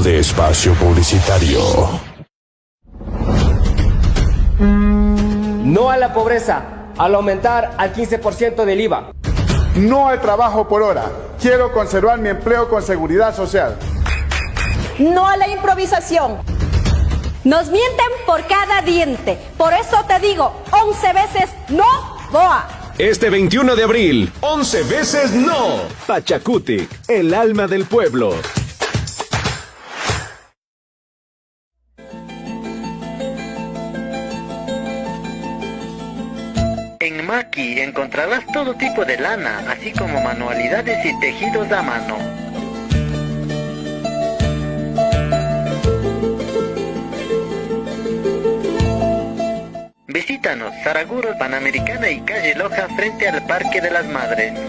Cambio de espacio publicitario. No a la pobreza, al aumentar al 15% del IVA. No al trabajo por hora. Quiero conservar mi empleo con seguridad social. No a la improvisación. Nos mienten por cada diente. Por eso te digo, 11 veces no, BOA. Este 21 de abril, 11 veces no. Pachakutik, el alma del pueblo. En Maki encontrarás todo tipo de lana, así como manualidades y tejidos a mano. Visítanos, Saraguro, Panamericana y Calle Loja frente al Parque de las Madres.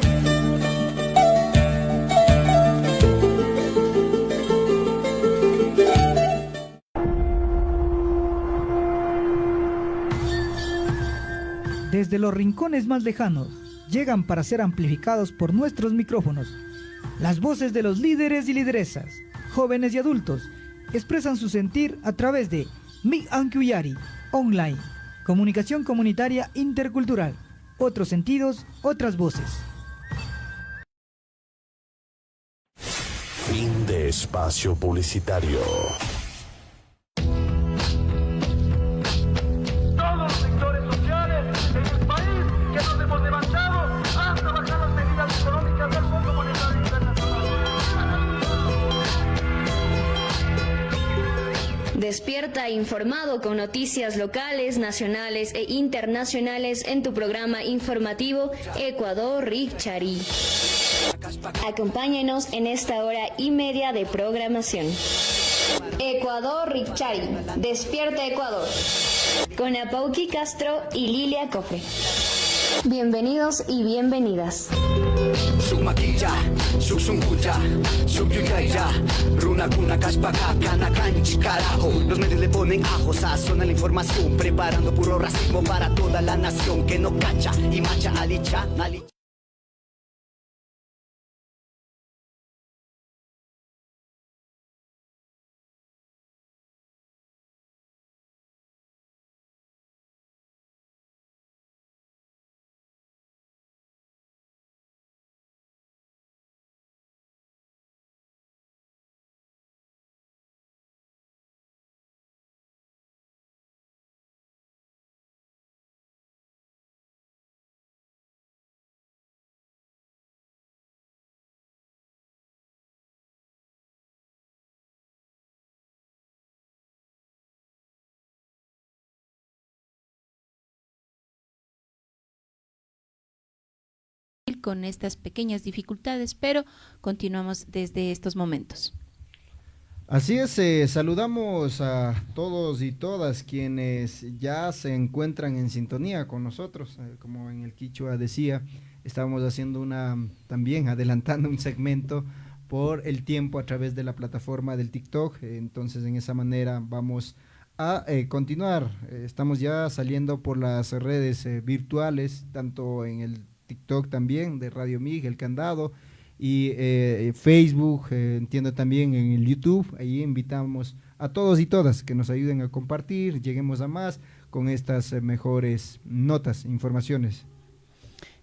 Desde los rincones más lejanos, llegan para ser amplificados por nuestros micrófonos. Las voces de los líderes y lideresas, jóvenes y adultos, expresan su sentir a través de Mi Ankuyari, online, comunicación comunitaria intercultural, otros sentidos, otras voces. Fin de espacio publicitario. Despierta informado con noticias locales, nacionales e internacionales en tu programa informativo Ecuador Richari. Acompáñenos en esta hora y media de programación. Ecuador Richari, Despierta Ecuador, con Apauqui Castro y Lilia Cofre. Bienvenidos y bienvenidas. Sukmaquilla, Suksungkuya, Sukyuyaya, Runa Kuna Kashpaka, Kanakanchi, carajo. Los medios le ponen ajo, sazón a la información, preparando puro racismo para toda la nación que no cacha y macha alicha, alicha. Con estas pequeñas dificultades, pero continuamos desde estos momentos. Así es, saludamos a todos y todas quienes ya se encuentran en sintonía con nosotros, como en el Quichua decía, estábamos haciendo también adelantando un segmento por el tiempo a través de la plataforma del TikTok, entonces en esa manera vamos a continuar, estamos ya saliendo por las redes virtuales, tanto en el TikTok también de Radio MIG, El Candado, y Facebook, entiendo también en el YouTube. Ahí invitamos a todos y todas que nos ayuden a compartir, lleguemos a más con estas mejores notas, informaciones.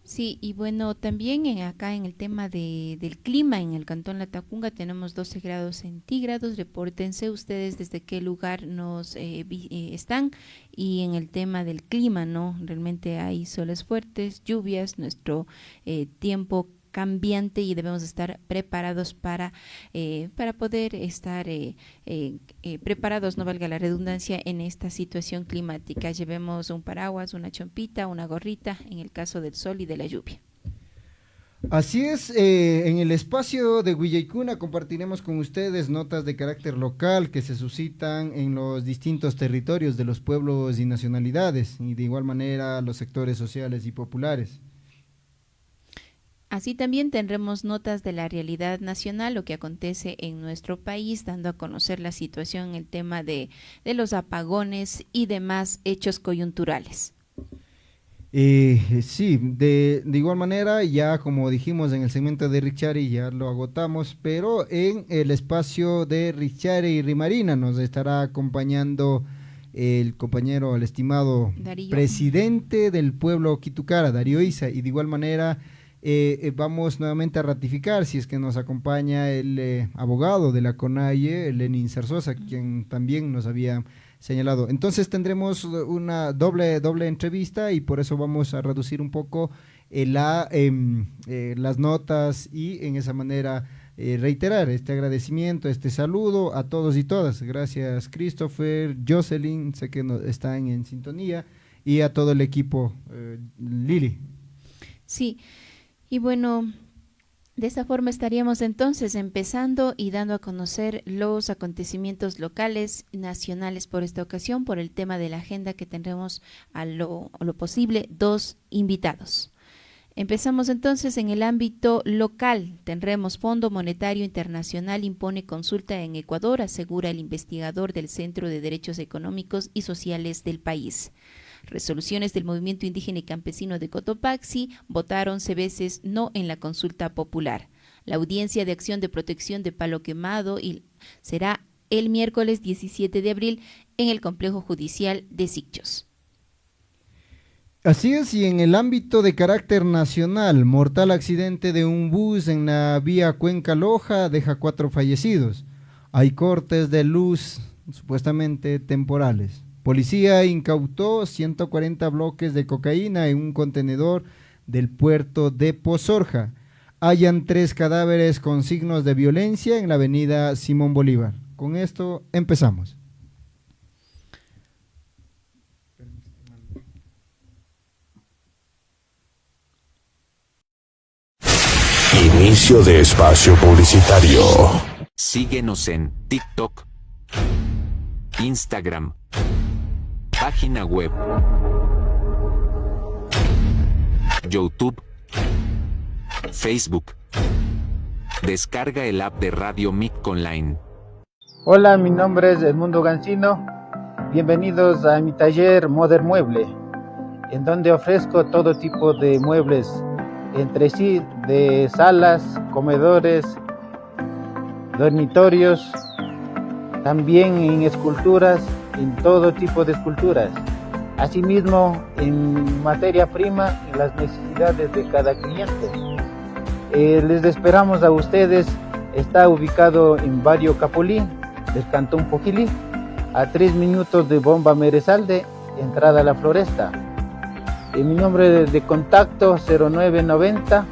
Sí, y bueno, también acá en el tema del clima en el Cantón Latacunga tenemos 12 grados centígrados, repórtense ustedes desde qué lugar nos están, y en el tema del clima, ¿no? Realmente hay soles fuertes, lluvias, nuestro tiempo cambiante y debemos estar preparados para poder estar preparados, no valga la redundancia, en esta situación climática. Llevemos un paraguas, una chompita, una gorrita en el caso del sol y de la lluvia. Así es, en el espacio de Huillaicuna compartiremos con ustedes notas de carácter local que se suscitan en los distintos territorios de los pueblos y nacionalidades, y de igual manera los sectores sociales y populares. Así también tendremos notas de la realidad nacional, lo que acontece en nuestro país, dando a conocer la situación en el tema de los apagones y demás hechos coyunturales. Sí, de igual manera, ya como dijimos en el segmento de Richari, ya lo agotamos, pero en el espacio de Richari y Rimarina nos estará acompañando el compañero, el estimado Darío, presidente del pueblo Quitucara, Darío Isa, y de igual manera vamos nuevamente a ratificar si es que nos acompaña el abogado de la CONAIE, Lenin Zarzosa, quien también nos había señalado. Entonces tendremos una doble entrevista y por eso vamos a reducir un poco las notas y en esa manera reiterar este agradecimiento, este saludo a todos y todas. Gracias Christopher, Jocelyn, sé que están en sintonía, y a todo el equipo. Lili. Sí, y bueno, de esta forma estaríamos entonces empezando y dando a conocer los acontecimientos locales, nacionales por esta ocasión, por el tema de la agenda que tendremos a lo posible 2 invitados. Empezamos entonces en el ámbito local. Tendremos Fondo Monetario Internacional impone consulta en Ecuador, asegura el investigador del Centro de Derechos Económicos y Sociales del país. Resoluciones del movimiento indígena y campesino de Cotopaxi votaron 11 veces no en la consulta popular. La audiencia de acción de protección de Palo Quemado será el miércoles 17 de abril en el complejo judicial de Sicchos. Así es, y en el ámbito de carácter nacional, mortal accidente de un bus en la vía Cuenca-Loja deja 4 fallecidos. Hay cortes de luz supuestamente temporales. Policía incautó 140 bloques de cocaína en un contenedor del puerto de Pozorja. Hallan 3 cadáveres con signos de violencia en la avenida Simón Bolívar. Con esto empezamos. Inicio de espacio publicitario. Síguenos en TikTok, Instagram, página web, YouTube, Facebook. Descarga el app de Radio Mic Online. Hola, mi nombre es Edmundo Gancino. Bienvenidos a mi taller Modern Mueble, en donde ofrezco todo tipo de muebles entre sí, de salas, comedores, dormitorios, también en esculturas, en todo tipo de esculturas. Asimismo, en materia prima, en las necesidades de cada cliente. Les esperamos a ustedes. Está ubicado en Barrio Capulí, del Cantón Pojilí, a 3 minutos de Bomba Merezalde, entrada a la Floresta. Mi nombre de contacto 0990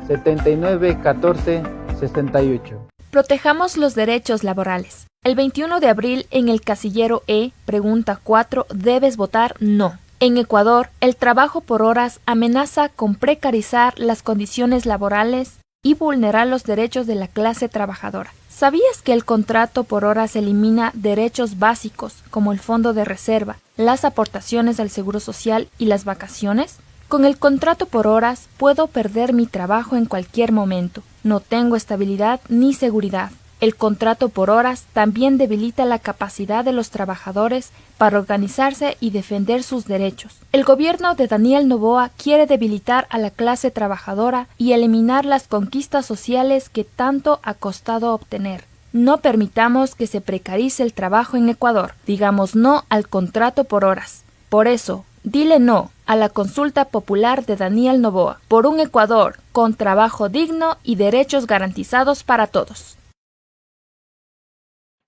79 14 68. Protejamos los derechos laborales. El 21 de abril, en el casillero E, pregunta 4, debes votar no. En Ecuador, el trabajo por horas amenaza con precarizar las condiciones laborales y vulnerar los derechos de la clase trabajadora. ¿Sabías que el contrato por horas elimina derechos básicos como el fondo de reserva, las aportaciones al seguro social y las vacaciones? Con el contrato por horas puedo perder mi trabajo en cualquier momento. No tengo estabilidad ni seguridad. El contrato por horas también debilita la capacidad de los trabajadores para organizarse y defender sus derechos. El gobierno de Daniel Noboa quiere debilitar a la clase trabajadora y eliminar las conquistas sociales que tanto ha costado obtener. No permitamos que se precarice el trabajo en Ecuador. Digamos no al contrato por horas. Por eso, dile no a la consulta popular de Daniel Noboa por un Ecuador con trabajo digno y derechos garantizados para todos.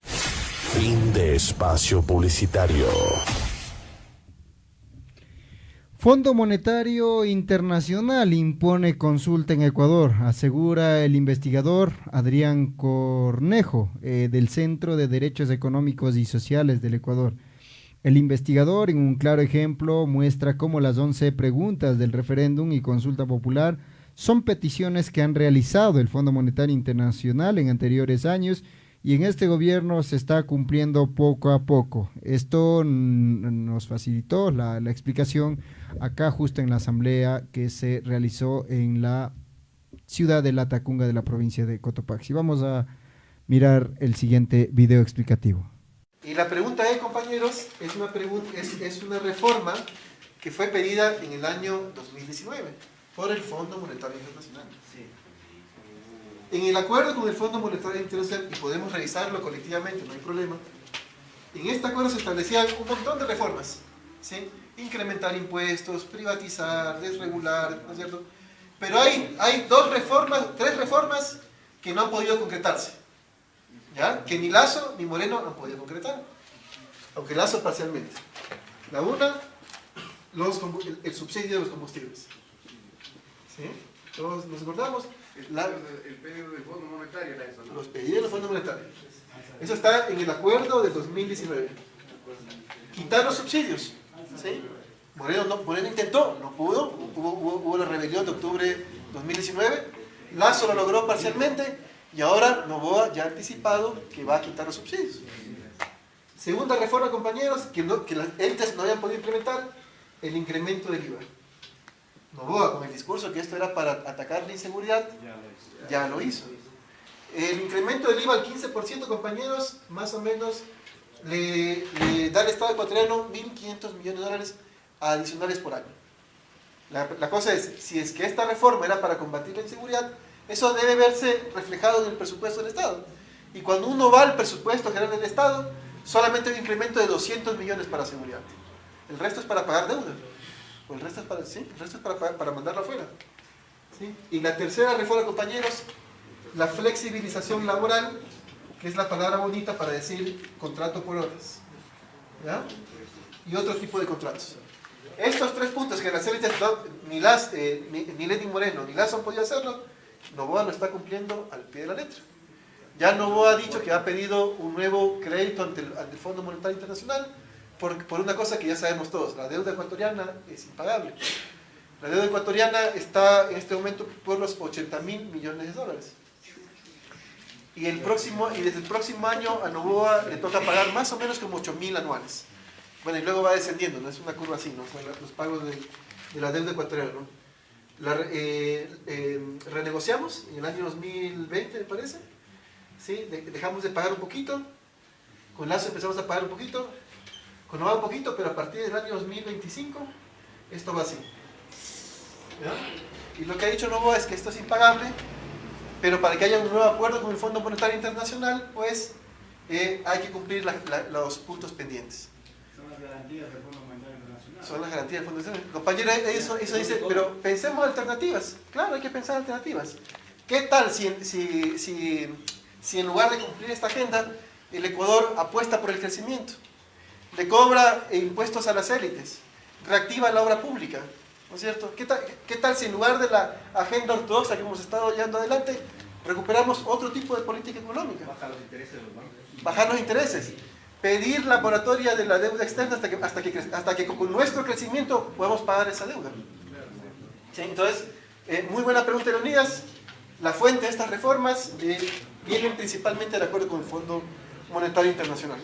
Fin de espacio publicitario. Fondo Monetario Internacional impone consulta en Ecuador, asegura el investigador Adrián Cornejo del Centro de Derechos Económicos y Sociales del Ecuador. El investigador, en un claro ejemplo, muestra cómo las 11 preguntas del referéndum y consulta popular son peticiones que han realizado el Fondo Monetario Internacional en anteriores años y en este gobierno se está cumpliendo poco a poco. Esto nos facilitó la explicación acá justo en la asamblea que se realizó en la ciudad de Latacunga de la provincia de Cotopaxi. Vamos a mirar el siguiente video explicativo. Y la pregunta compañeros, es una reforma que fue pedida en el año 2019 por el Fondo Monetario Internacional. En el acuerdo con el Fondo Monetario Internacional, y podemos revisarlo colectivamente, no hay problema, en este acuerdo se establecían un montón de reformas, ¿sí? Incrementar impuestos, privatizar, desregular, ¿no es cierto? Pero hay tres reformas que no han podido concretarse, ¿ya? Que ni Lasso ni Moreno han podido concretar, aunque Lasso parcialmente. La una, el subsidio de los combustibles, ¿sí? Todos nos acordamos. El pedido del Fondo Monetario era eso, ¿no? Los pedidos del Fondo Monetario. Eso está en el acuerdo de 2019. Quitar los subsidios, ¿sí? Moreno intentó, no pudo, hubo la rebelión de octubre de 2019, Lasso lo logró parcialmente y ahora Noboa ya ha anticipado que va a quitar los subsidios. Segunda reforma, compañeros, que las élites no habían podido implementar, el incremento del IVA. Noboa, con el discurso que esto era para atacar la inseguridad, ya lo hizo. El incremento del IVA al 15%, compañeros, más o menos le da al Estado ecuatoriano 1.500 millones de dólares adicionales por año. La cosa es, si es que esta reforma era para combatir la inseguridad, eso debe verse reflejado en el presupuesto del Estado. Y cuando uno va al presupuesto general del Estado, solamente hay un incremento de 200 millones para seguridad. El resto es para pagar deuda. O el resto es para mandarlo afuera. ¿Sí? Y la tercera reforma, compañeros, la flexibilización laboral, que es la palabra bonita para decir contrato por horas, ¿ya? Y otro tipo de contratos. Estos tres puntos que las élites ni Lenín Moreno ni Lasso han podido hacerlo, Noboa lo está cumpliendo al pie de la letra. Ya Noboa ha dicho que ha pedido un nuevo crédito ante el Fondo Monetario Internacional por una cosa que ya sabemos todos: la deuda ecuatoriana es impagable. La deuda ecuatoriana está en este momento por los 80.000 millones de dólares. Y desde el próximo año a Noboa le toca pagar más o menos como 8.000 anuales. Bueno, y luego va descendiendo, no es una curva así, ¿no? Son los pagos de la deuda ecuatoriana, ¿no? Renegociamos en el año 2020, me parece. ¿Sí? Dejamos de pagar un poquito. Con Lasso empezamos a pagar un poquito. Con Noboa un poquito, pero a partir del año 2025 esto va así. ¿Ya? Y lo que ha dicho Noboa es que esto es impagable, pero para que haya un nuevo acuerdo con el Fondo Monetario Internacional, pues hay que cumplir los puntos pendientes. Son las garantías del Fondo Monetario Internacional. Son las garantías del Fondo Monetario. Compañero, eso dice, pero pensemos alternativas. Claro, hay que pensar alternativas. ¿Qué tal si en lugar de cumplir esta agenda, el Ecuador apuesta por el crecimiento? Le cobra impuestos a las élites, reactiva la obra pública, ¿no es cierto? ¿Qué tal si en lugar de la agenda ortodoxa que hemos estado llevando adelante, recuperamos otro tipo de política económica? Bajar los intereses de los bancos. Bajar los intereses. Pedir la moratoria de la deuda externa hasta que con nuestro crecimiento podamos pagar esa deuda. ¿Sí? Entonces, muy buena pregunta, Leonidas. La fuente de estas reformas vienen principalmente de acuerdo con el Fondo Monetario Internacional.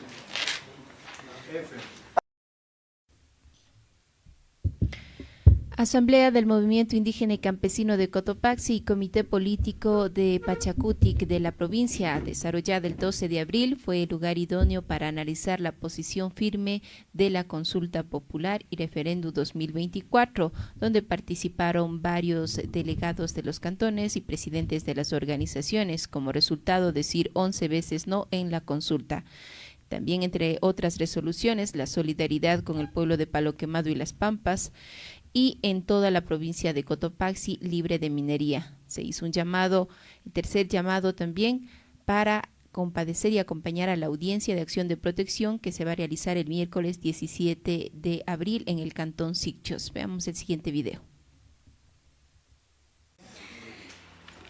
Asamblea del Movimiento Indígena y Campesino de Cotopaxi y Comité Político de Pachacutic de la provincia, desarrollada el 12 de abril, fue el lugar idóneo para analizar la posición firme de la consulta popular y referéndum 2024, donde participaron varios delegados de los cantones y presidentes de las organizaciones, como resultado decir 11 veces no en la consulta. También, entre otras resoluciones, la solidaridad con el pueblo de Palo Quemado y Las Pampas, y en toda la provincia de Cotopaxi libre de minería. Se hizo un llamado, el tercer llamado también, para compadecer y acompañar a la audiencia de acción de protección que se va a realizar el miércoles 17 de abril en el cantón Sicchos. Veamos el siguiente video.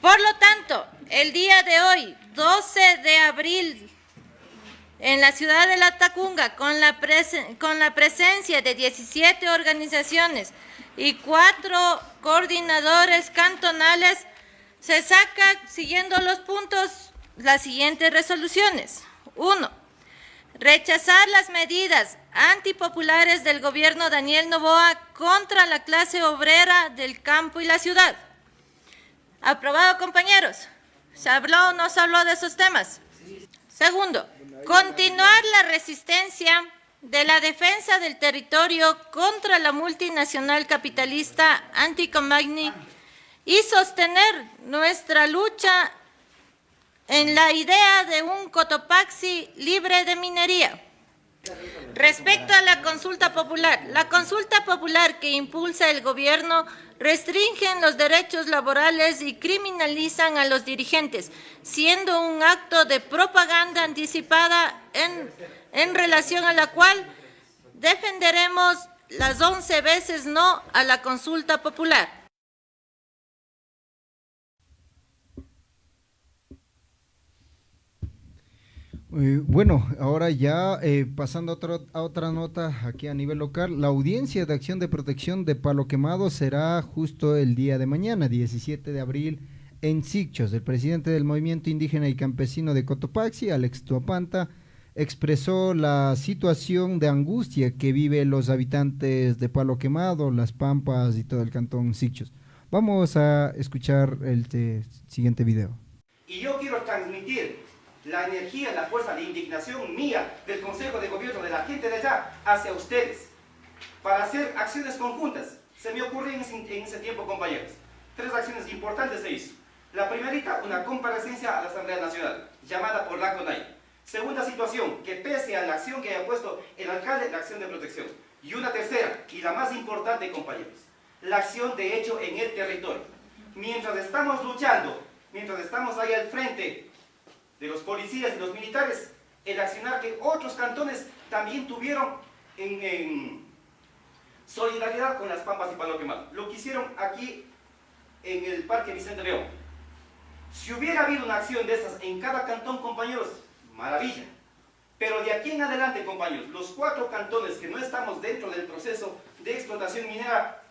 Por lo tanto, el día de hoy, 12 de abril, en la ciudad de La Tacunga, con la presencia de 17 organizaciones y 4 coordinadores cantonales, se saca, siguiendo los puntos, las siguientes resoluciones. 1. Rechazar las medidas antipopulares del gobierno Daniel Noboa contra la clase obrera del campo y la ciudad. ¿Aprobado, compañeros? ¿Se habló o no se habló de esos temas? Segundo, continuar la resistencia de la defensa del territorio contra la multinacional capitalista Anticomagni y sostener nuestra lucha en la idea de un Cotopaxi libre de minería. Respecto a la consulta popular que impulsa el gobierno restringen los derechos laborales y criminalizan a los dirigentes, siendo un acto de propaganda anticipada en relación a la cual defenderemos las 11 veces no a la consulta popular. Bueno, ahora ya pasando a otra nota aquí a nivel local, la audiencia de acción de protección de Palo Quemado será justo el día de mañana, 17 de abril, en Sichos. El presidente del Movimiento Indígena y Campesino de Cotopaxi, Alex Tuapanta, expresó la situación de angustia que viven los habitantes de Palo Quemado, Las Pampas y todo el cantón Sichos. Vamos a escuchar el siguiente video. Y yo quiero transmitir la energía, la fuerza, la indignación mía, del Consejo de Gobierno, de la gente de allá, hacia ustedes, para hacer acciones conjuntas. Se me ocurrió en ese tiempo, compañeros, 3 acciones importantes se hizo. La primerita, una comparecencia a la Asamblea Nacional, llamada por la CONAI. Segunda situación, que pese a la acción que haya puesto el alcalde, la acción de protección. Y una tercera, y la más importante, compañeros, la acción de hecho en el territorio. Mientras estamos luchando, mientras estamos ahí al frente de los policías y los militares, el accionar que otros cantones también tuvieron en solidaridad con Las Pampas y Palo Quemado. Lo que hicieron aquí en el Parque Vicente León. Si hubiera habido una acción de esas en cada cantón, compañeros, maravilla. Pero de aquí en adelante, compañeros, los 4 cantones que no estamos dentro del proceso de explotación minera,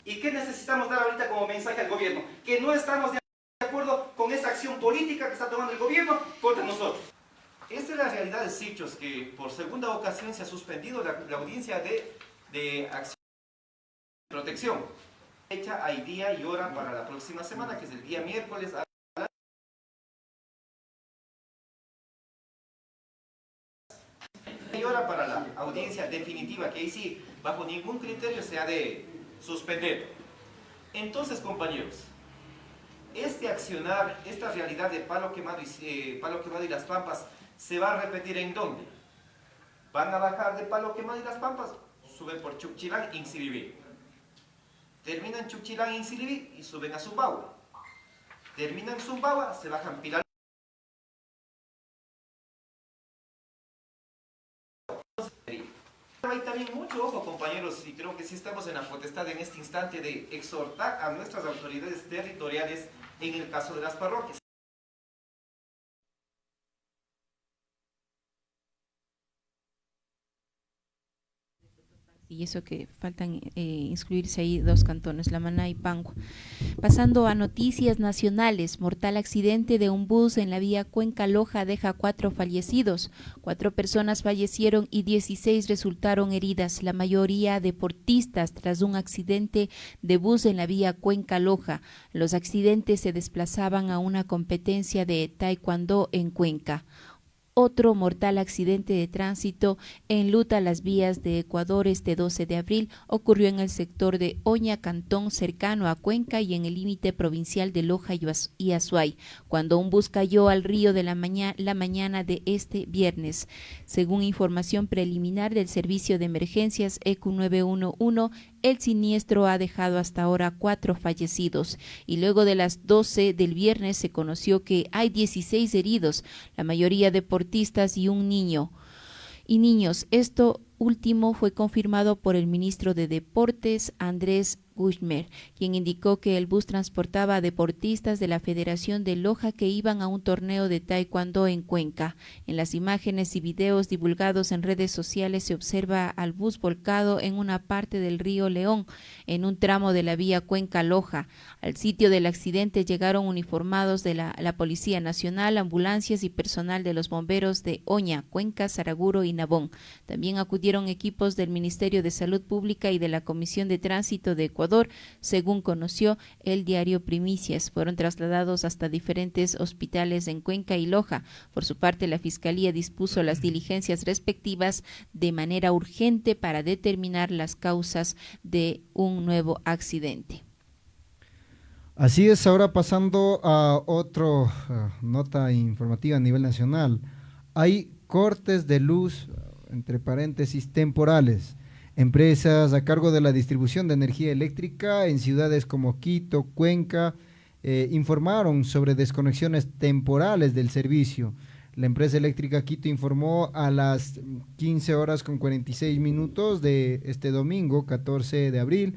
¿y qué necesitamos dar ahorita como mensaje al gobierno? Que no estamos de acuerdo con esa acción política que está tomando el gobierno contra nosotros. Esta es la realidad de Sichos, que por segunda ocasión se ha suspendido la audiencia de acción de protección. Fecha, hay día y hora para la próxima semana, que es el día miércoles a y hora para la audiencia definitiva, que ahí sí, bajo ningún criterio se ha de suspender. Entonces, compañeros, este accionar, esta realidad de Palo Quemado y Las Pampas, ¿se va a repetir en dónde? Van a bajar de Palo Quemado y Las Pampas, suben por Chuquchilán, Insiribí. Terminan Chuquchilán, Insiribí y suben a Zumbagua. Terminan Zumbagua, se bajan Pilar. Hay también mucho ojo, compañeros, y creo que sí estamos en la potestad en este instante de exhortar a nuestras autoridades territoriales en el caso de las parroquias. Y eso que faltan inscribirse ahí 2 cantones, La Maná y Pangua. Pasando a noticias nacionales, mortal accidente de un bus en la vía Cuenca-Loja deja 4 fallecidos. 4 personas fallecieron y 16 resultaron heridas, la mayoría deportistas tras un accidente de bus en la vía Cuenca-Loja. Los accidentes se desplazaban a una competencia de taekwondo en Cuenca. Otro mortal accidente de tránsito enluta las vías de Ecuador este 12 de abril ocurrió en el sector de Oña, cantón cercano a Cuenca y en el límite provincial de Loja y Azuay, cuando un bus cayó al río de la mañana de este viernes. Según información preliminar del Servicio de Emergencias EQ 911, el siniestro ha dejado hasta ahora 4 fallecidos y luego de las 12 del viernes se conoció que hay 16 heridos, la mayoría deportistas y un niño. Y niños, esto último fue confirmado por el ministro de Deportes, Andrés Gushmer, quien indicó que el bus transportaba a deportistas de la Federación de Loja que iban a un torneo de taekwondo en Cuenca. En las imágenes y videos divulgados en redes sociales se observa al bus volcado en una parte del río León, en un tramo de la vía Cuenca-Loja. Al sitio del accidente llegaron uniformados de la Policía Nacional, ambulancias y personal de los bomberos de Oña, Cuenca, Saraguro y Nabón. También acudieron equipos del Ministerio de Salud Pública y de la Comisión de Tránsito de Ecuador Ecuador, según conoció el diario Primicias. Fueron trasladados hasta diferentes hospitales en Cuenca y Loja. Por su parte, la Fiscalía dispuso las diligencias respectivas de manera urgente para determinar las causas de un nuevo accidente. Así es, ahora pasando a otra nota informativa a nivel nacional. Hay cortes de luz, entre paréntesis, temporales. Empresas a cargo de la distribución de energía eléctrica en ciudades como Quito, Cuenca, informaron sobre desconexiones temporales del servicio. La empresa eléctrica Quito informó a las 15:46 de este domingo, 14 de abril,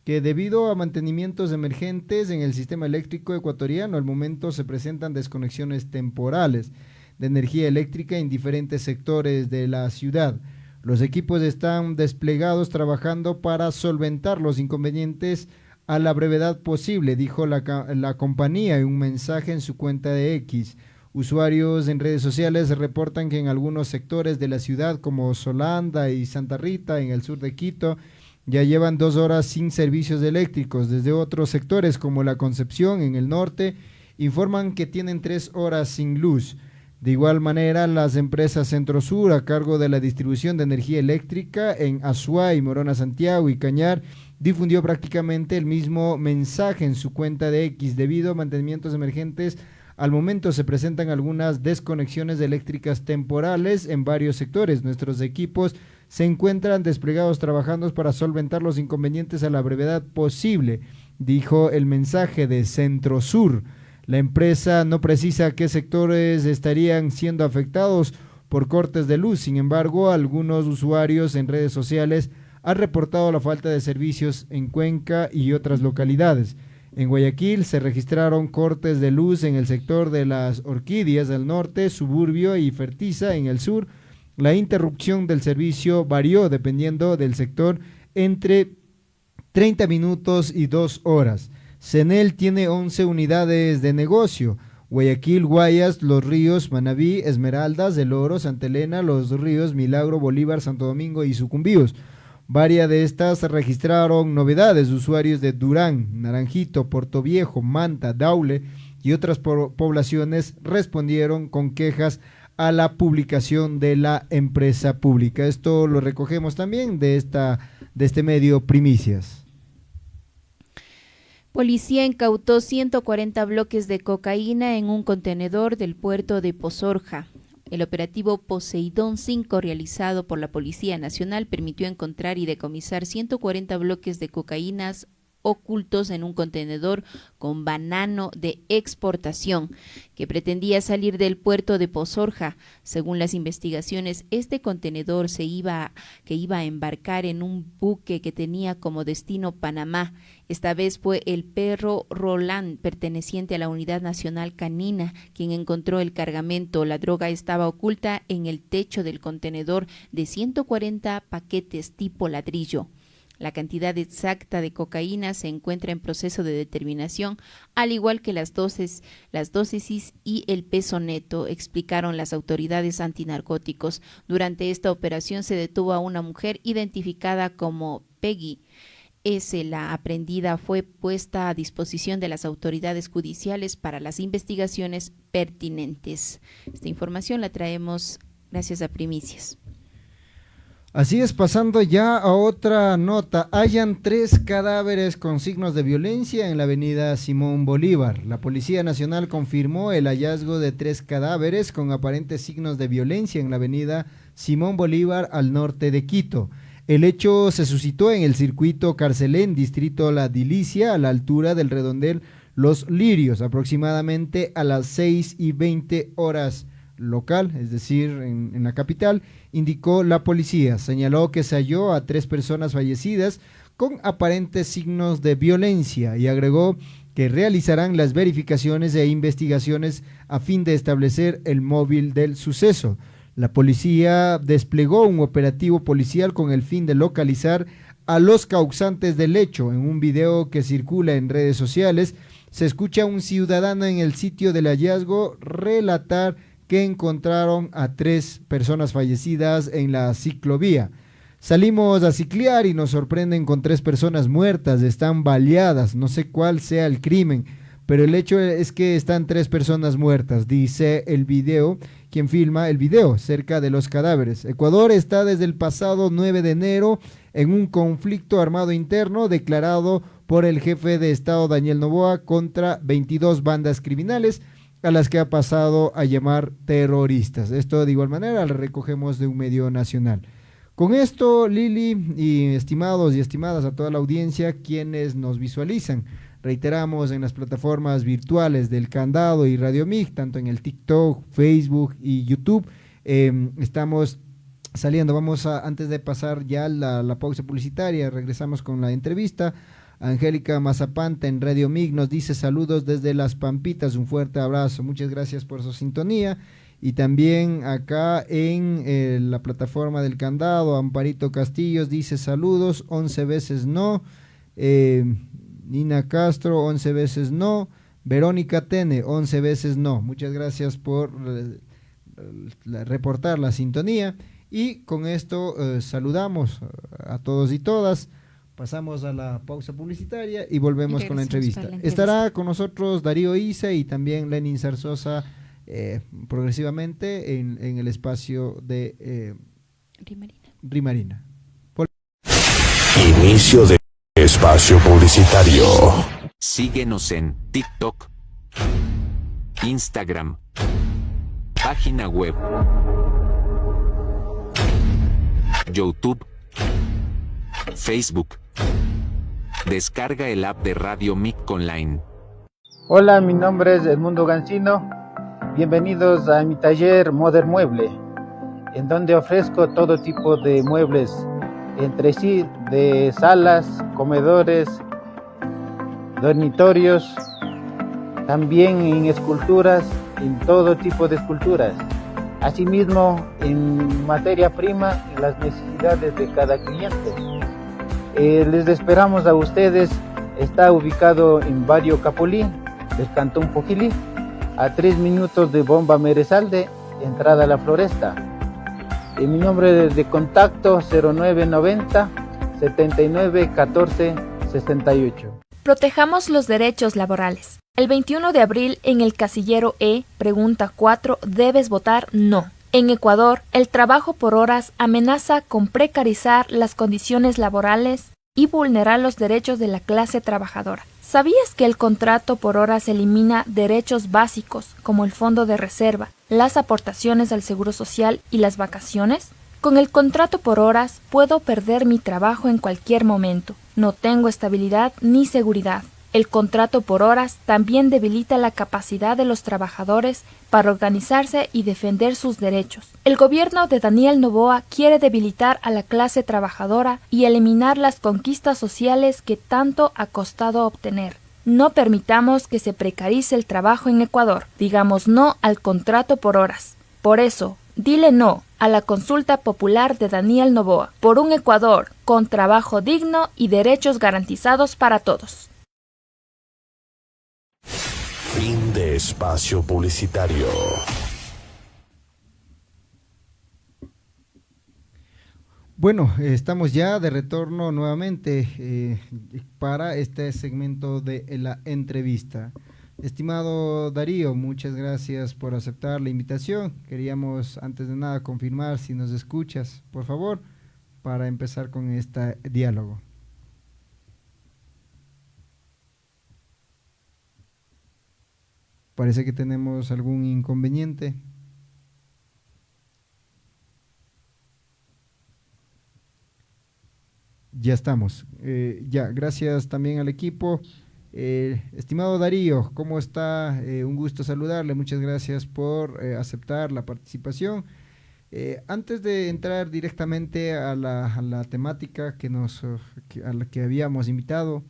que debido a mantenimientos emergentes en el sistema eléctrico ecuatoriano, al momento se presentan desconexiones temporales de energía eléctrica en diferentes sectores de la ciudad. Los equipos están desplegados trabajando para solventar los inconvenientes a la brevedad posible, dijo la compañía en un mensaje en su cuenta de X. Usuarios en redes sociales reportan que en algunos sectores de la ciudad, como Solanda y Santa Rita, en el sur de Quito, ya llevan 2 horas sin servicios eléctricos. Desde otros sectores, como La Concepción, en el norte, informan que tienen 3 horas sin luz. De igual manera, las empresas Centro Sur, a cargo de la distribución de energía eléctrica en Azuay, Morona Santiago y Cañar, difundió prácticamente el mismo mensaje en su cuenta de X. Debido a mantenimientos emergentes, al momento se presentan algunas desconexiones eléctricas temporales en varios sectores. Nuestros equipos se encuentran desplegados trabajando para solventar los inconvenientes a la brevedad posible, dijo el mensaje de Centro Sur. La empresa no precisa qué sectores estarían siendo afectados por cortes de luz. Sin embargo, algunos usuarios en redes sociales han reportado la falta de servicios en Cuenca y otras localidades. En Guayaquil se registraron cortes de luz en el sector de las Orquídeas del norte, Suburbio y Fertiza en el sur. La interrupción del servicio varió dependiendo del sector entre 30 minutos y 2 horas. CENEL tiene 11 unidades de negocio: Guayaquil, Guayas, Los Ríos, Manabí, Esmeraldas, El Oro, Santa Elena, Los Ríos, Milagro, Bolívar, Santo Domingo y Sucumbíos. Varias de estas registraron novedades. Usuarios de Durán, Naranjito, Portoviejo, Manta, Daule y otras poblaciones respondieron con quejas a la publicación de la empresa pública. Esto lo recogemos también de este medio Primicias. Policía incautó 140 bloques de cocaína en un contenedor del puerto de Pozorja. El operativo Poseidón 5, realizado por la Policía Nacional, permitió encontrar y decomisar 140 bloques de cocaínas ocultos en un contenedor con banano de exportación que pretendía salir del puerto de Pozorja. Según las investigaciones, este contenedor iba a embarcar en un buque que tenía como destino Panamá. Esta vez fue el perro Roland, perteneciente a la Unidad Nacional Canina, quien encontró el cargamento. La droga estaba oculta en el techo del contenedor de 140 paquetes tipo ladrillo. La cantidad exacta de cocaína se encuentra en proceso de determinación, al igual que las dosis y el peso neto, explicaron las autoridades antinarcóticos. Durante esta operación se detuvo a una mujer identificada como Peggy S. La aprehendida fue puesta a disposición de las autoridades judiciales para las investigaciones pertinentes. Esta información la traemos gracias a Primicias. Así es, pasando ya a otra nota, hallan 3 cadáveres con signos de violencia en la avenida Simón Bolívar. La Policía Nacional confirmó el hallazgo de 3 cadáveres con aparentes signos de violencia en la avenida Simón Bolívar al norte de Quito. El hecho se suscitó en el circuito Carcelén, distrito La Dilicia, a la altura del redondel Los Lirios, aproximadamente a las 6:20 horas local, es decir, en la capital, indicó la policía. Señaló que se halló a 3 personas fallecidas con aparentes signos de violencia y agregó que realizarán las verificaciones e investigaciones a fin de establecer el móvil del suceso. La policía desplegó un operativo policial con el fin de localizar a los causantes del hecho. En un video que circula en redes sociales, se escucha a un ciudadano en el sitio del hallazgo relatar que encontraron a 3 personas fallecidas en la ciclovía. Salimos a ciclear y nos sorprenden con 3 personas muertas, están baleadas, no sé cuál sea el crimen, pero el hecho es que están 3 personas muertas, dice el video, quien filma el video cerca de los cadáveres. Ecuador está desde el pasado 9 de enero en un conflicto armado interno declarado por el jefe de Estado Daniel Noboa contra 22 bandas criminales a las que ha pasado a llamar terroristas. Esto de igual manera lo recogemos de un medio nacional. Con esto, Lili y estimados y estimadas a toda la audiencia, quienes nos visualizan, reiteramos en las plataformas virtuales del Candado y Radio MIG, tanto en el TikTok, Facebook y YouTube, estamos saliendo. Vamos a, antes de pasar ya la pausa publicitaria, regresamos con la entrevista. Angélica Mazapanta en Radio MIG nos dice saludos desde Las Pampitas, un fuerte abrazo, muchas gracias por su sintonía. Y también acá en la plataforma del Candado, Amparito Castillos dice saludos, 11 veces no. Nina Castro, 11 veces no. Verónica Tene, 11 veces no. Muchas gracias por reportar la sintonía. Y con esto saludamos a todos y todas. Pasamos a la pausa publicitaria y volvemos con la entrevista. Estará con nosotros Darío Isa y también Lenin Zarzosa. Progresivamente en el espacio de Rimarina. Inicio de espacio publicitario. Síguenos en TikTok, Instagram, página web, YouTube, Facebook. Descarga el app de Radio MIG Online. Hola, mi nombre es Edmundo Gancino. Bienvenidos a mi taller Modern Mueble, en donde ofrezco todo tipo de muebles entre sí, de salas, comedores, dormitorios, también en esculturas, en todo tipo de esculturas. Asimismo, en materia prima, en las necesidades de cada cliente. Les esperamos a ustedes. Está ubicado en Barrio Capulí, del Cantón Pojilí, a 3 minutos de Bomba Merezalde, entrada a la Floresta. Mi nombre de contacto 0990 79 14 68. Protejamos los derechos laborales. El 21 de abril, en el casillero E, pregunta 4, debes votar no. En Ecuador, el trabajo por horas amenaza con precarizar las condiciones laborales y vulnerar los derechos de la clase trabajadora. ¿Sabías que el contrato por horas elimina derechos básicos como el fondo de reserva, las aportaciones al seguro social y las vacaciones? Con el contrato por horas puedo perder mi trabajo en cualquier momento. No tengo estabilidad ni seguridad. El contrato por horas también debilita la capacidad de los trabajadores para organizarse y defender sus derechos. El gobierno de Daniel Noboa quiere debilitar a la clase trabajadora y eliminar las conquistas sociales que tanto ha costado obtener. No permitamos que se precarice el trabajo en Ecuador. Digamos no al contrato por horas. Por eso, dile no a la consulta popular de Daniel Noboa por un Ecuador con trabajo digno y derechos garantizados para todos. Fin de espacio publicitario. Bueno, estamos ya de retorno nuevamente para este segmento de la entrevista. Estimado Darío, muchas gracias por aceptar la invitación. Queríamos antes de nada confirmar si nos escuchas, por favor, para empezar con este diálogo. Parece que tenemos algún inconveniente. Ya estamos. Gracias también al equipo. Estimado Darío, ¿cómo está? Un gusto saludarle. Muchas gracias por aceptar la participación. Antes de entrar directamente a la temática a la que habíamos invitado,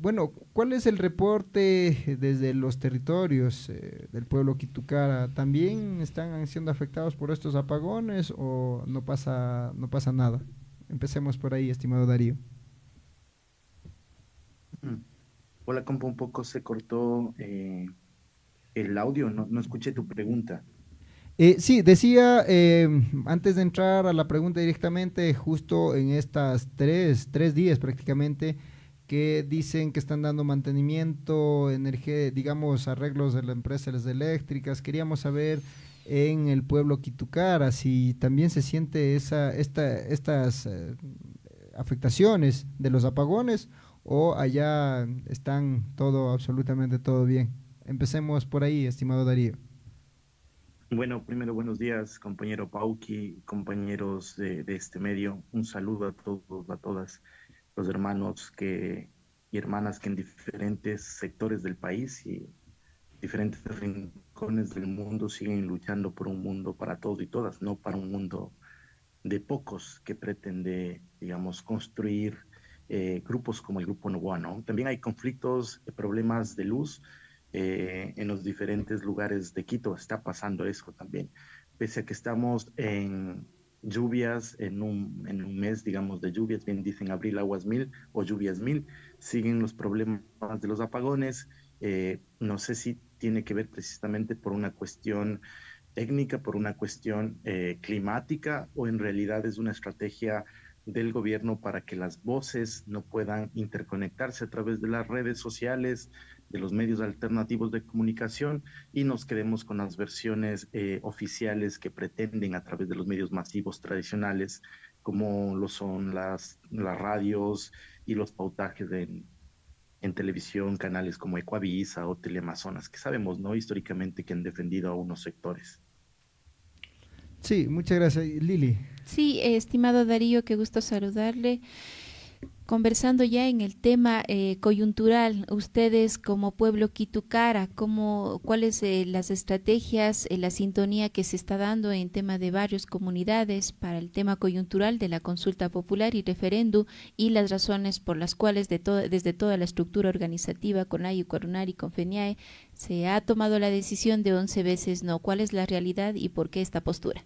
bueno, ¿cuál es el reporte desde los territorios del pueblo Quitucara? ¿También están siendo afectados por estos apagones o no pasa nada? Empecemos por ahí, estimado Darío. Hola, compa, un poco se cortó el audio, no escuché tu pregunta. Sí, decía, antes de entrar a la pregunta directamente, justo en estas tres días prácticamente, que dicen que están dando mantenimiento, energía, digamos, arreglos de las empresas eléctricas. Queríamos saber en el pueblo Quitucara si también se siente estas afectaciones de los apagones o allá están absolutamente todo bien. Empecemos por ahí, estimado Darío. Bueno, primero buenos días, compañero Pauqui, compañeros de este medio. Un saludo a todos, a todas los hermanos y hermanas que en diferentes sectores del país y diferentes rincones del mundo siguen luchando por un mundo para todos y todas, no para un mundo de pocos que pretende, digamos, construir grupos como el Grupo Novoa, ¿no? También hay conflictos, problemas de luz en los diferentes lugares de Quito. Está pasando eso también. Pese a que estamos en lluvias, en un mes, digamos, de lluvias, bien dicen abril aguas mil o lluvias mil, siguen los problemas de los apagones. No sé si tiene que ver precisamente por una cuestión técnica, por una cuestión climática, o en realidad es una estrategia del gobierno para que las voces no puedan interconectarse a través de las redes sociales, de los medios alternativos de comunicación, y nos quedemos con las versiones oficiales que pretenden a través de los medios masivos tradicionales, como lo son las radios y los pautajes en televisión, canales como Ecuavisa o Teleamazonas, que sabemos, ¿no?, históricamente que han defendido a unos sectores. Sí, muchas gracias, Lili. Sí, estimado Darío, qué gusto saludarle. Conversando ya en el tema coyuntural, ustedes como pueblo Quitucara, ¿cuáles las estrategias, la sintonía que se está dando en tema de barrios, comunidades para el tema coyuntural de la consulta popular y referéndum, y las razones por las cuales desde toda la estructura organizativa, CONAIE, CORUNAR y CONFENIAE, se ha tomado la decisión de 11 veces no? ¿Cuál es la realidad y por qué esta postura?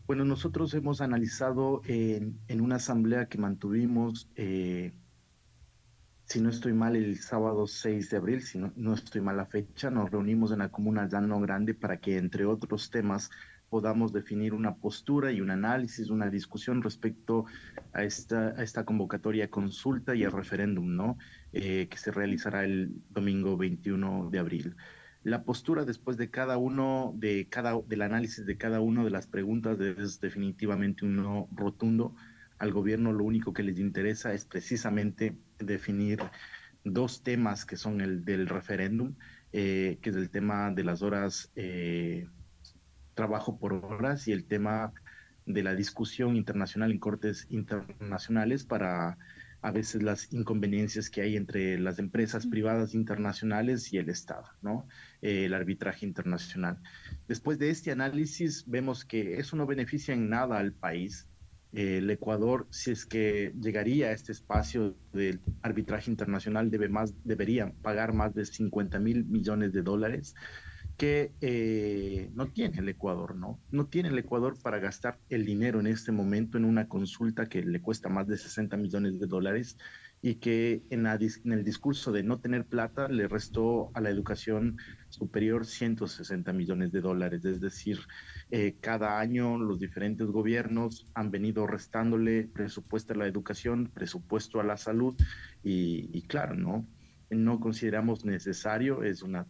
Bueno, nosotros hemos analizado en una asamblea que mantuvimos, si no estoy mal, el sábado 6 de abril, si no estoy mal la fecha, nos reunimos en la comuna Llano Grande para que, entre otros temas, podamos definir una postura y un análisis, una discusión respecto a esta convocatoria consulta y al referéndum, ¿no? Que se realizará el domingo 21 de abril. La postura después de del análisis de cada una de las preguntas es definitivamente un no rotundo. Al gobierno lo único que les interesa es precisamente definir dos temas que son el del referéndum, que es el tema de las horas, trabajo por horas, y el tema de la discusión internacional en cortes internacionales para a veces las inconveniencias que hay entre las empresas privadas internacionales y el Estado, ¿no? El arbitraje internacional. Después de este análisis, vemos que eso no beneficia en nada al país. El Ecuador, si es que llegaría a este espacio del arbitraje internacional, debería pagar más de 50.000 millones de dólares que no tiene el Ecuador, ¿no? No tiene el Ecuador para gastar el dinero en este momento en una consulta que le cuesta más de 60 millones de dólares, y que en el discurso de no tener plata le restó a la educación superior 160 millones de dólares. Es decir, cada año los diferentes gobiernos han venido restándole presupuesto a la educación, presupuesto a la salud, y claro, no consideramos necesario, es una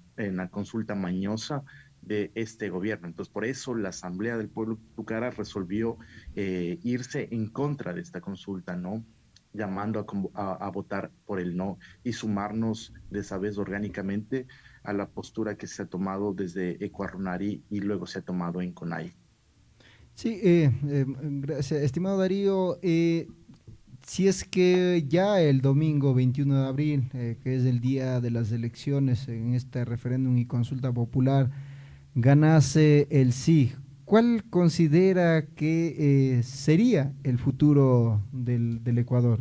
consulta mañosa de este gobierno. Entonces, por eso la Asamblea del Pueblo Quitucara resolvió irse en contra de esta consulta, ¿no?, llamando a votar por el no y sumarnos de esa vez orgánicamente a la postura que se ha tomado desde Ecuarunari y luego se ha tomado en CONAIE. Sí, gracias, estimado Darío. Si es que ya el domingo 21 de abril, que es el día de las elecciones en este referéndum y consulta popular, ganase el sí, ¿cuál considera que sería el futuro del Ecuador?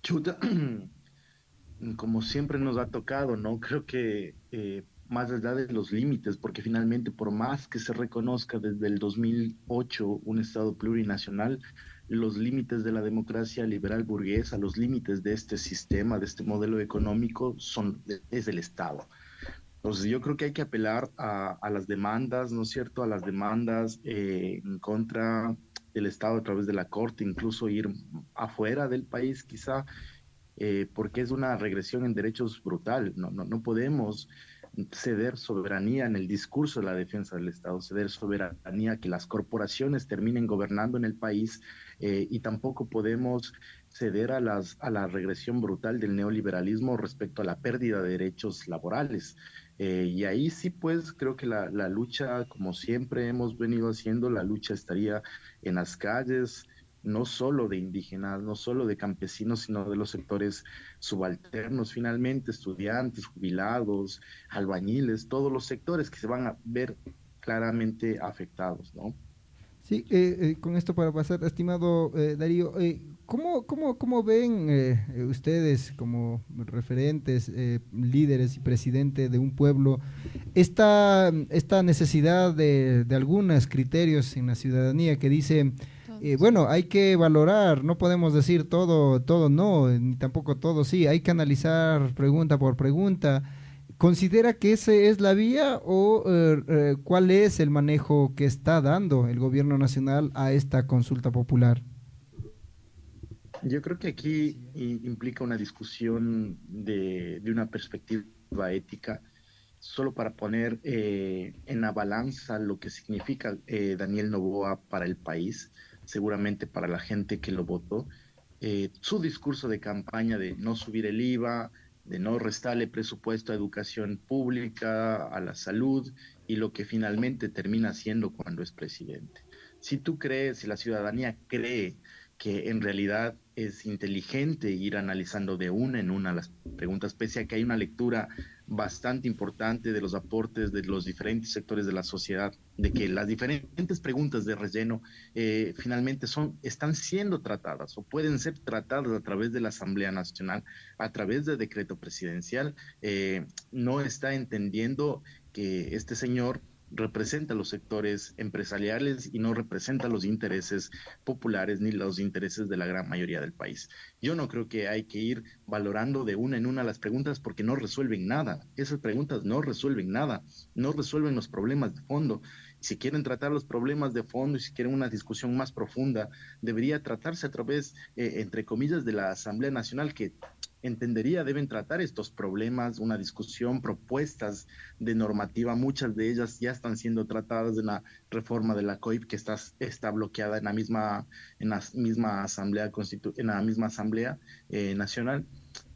Chuta, como siempre nos ha tocado, ¿no? Creo que más allá de los límites, porque finalmente por más que se reconozca desde el 2008 un Estado plurinacional, los límites de la democracia liberal burguesa, los límites de este sistema, de este modelo económico, es el Estado. Entonces yo creo que hay que apelar a las demandas, ¿no es cierto?, a las demandas en contra del Estado a través de la Corte, incluso ir afuera del país quizá, porque es una regresión en derechos brutal. No podemos ceder soberanía en el discurso de la defensa del Estado, ceder soberanía, que las corporaciones terminen gobernando en el país, y tampoco podemos ceder a la regresión brutal del neoliberalismo respecto a la pérdida de derechos laborales. Y ahí sí, pues creo que la lucha, como siempre hemos venido haciendo, la lucha estaría en las calles, no solo de indígenas, no solo de campesinos, sino de los sectores subalternos, finalmente, estudiantes, jubilados, albañiles, todos los sectores que se van a ver claramente afectados, ¿no? Sí, con esto para pasar, estimado Darío, ¿cómo ven ustedes como referentes, líderes y presidente de un pueblo esta necesidad de algunos criterios en la ciudadanía que dice, bueno, hay que valorar, no podemos decir todo no, ni tampoco todo sí, hay que analizar pregunta por pregunta? ¿Considera que esa es la vía o cuál es el manejo que está dando el gobierno nacional a esta consulta popular? Yo creo que aquí implica una discusión de una perspectiva ética, solo para poner en la balanza lo que significa Daniel Noboa para el país, seguramente para la gente que lo votó. Su discurso de campaña de no subir el IVA, de no restarle presupuesto a educación pública, a la salud, y lo que finalmente termina haciendo cuando es presidente. Si la ciudadanía cree que en realidad es inteligente ir analizando de una en una las preguntas, pese a que hay una lectura bastante importante de los aportes de los diferentes sectores de la sociedad, de que las diferentes preguntas de relleno finalmente están siendo tratadas o pueden ser tratadas a través de la Asamblea Nacional, a través de decreto presidencial. No está entendiendo que este señor representa los sectores empresariales y no representa los intereses populares ni los intereses de la gran mayoría del país. Yo no creo que hay que ir valorando de una en una las preguntas, porque no resuelven nada. Esas preguntas no resuelven nada, no resuelven los problemas de fondo. Si quieren tratar los problemas de fondo y si quieren una discusión más profunda, debería tratarse a través, entre comillas, de la Asamblea Nacional, que entendería deben tratar estos problemas, una discusión, propuestas de normativa. Muchas de ellas ya están siendo tratadas en la reforma de la COIP, que está bloqueada en la misma Asamblea Nacional.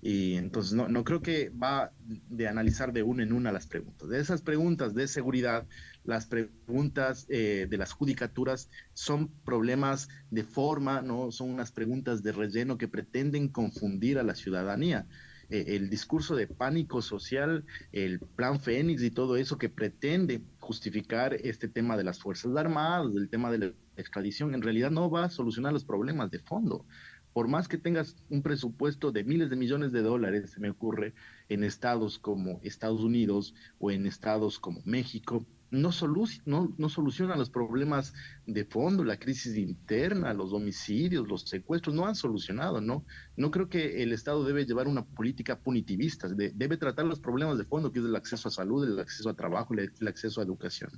Y entonces no creo que va de analizar de una en una las preguntas. De esas preguntas de seguridad, las preguntas de las judicaturas son problemas de forma, no son unas preguntas de relleno que pretenden confundir a la ciudadanía. El discurso de pánico social, el plan Fénix y todo eso que pretende justificar este tema de las Fuerzas Armadas, el tema de la extradición, en realidad no va a solucionar los problemas de fondo. Por más que tengas un presupuesto de miles de millones de dólares, se me ocurre, en estados como Estados Unidos o en estados como México, no solucionan los problemas de fondo, la crisis interna, los homicidios, los secuestros, no han solucionado, ¿no? No creo que el Estado debe llevar una política punitivista, debe tratar los problemas de fondo, que es el acceso a salud, el acceso a trabajo, el acceso a educación.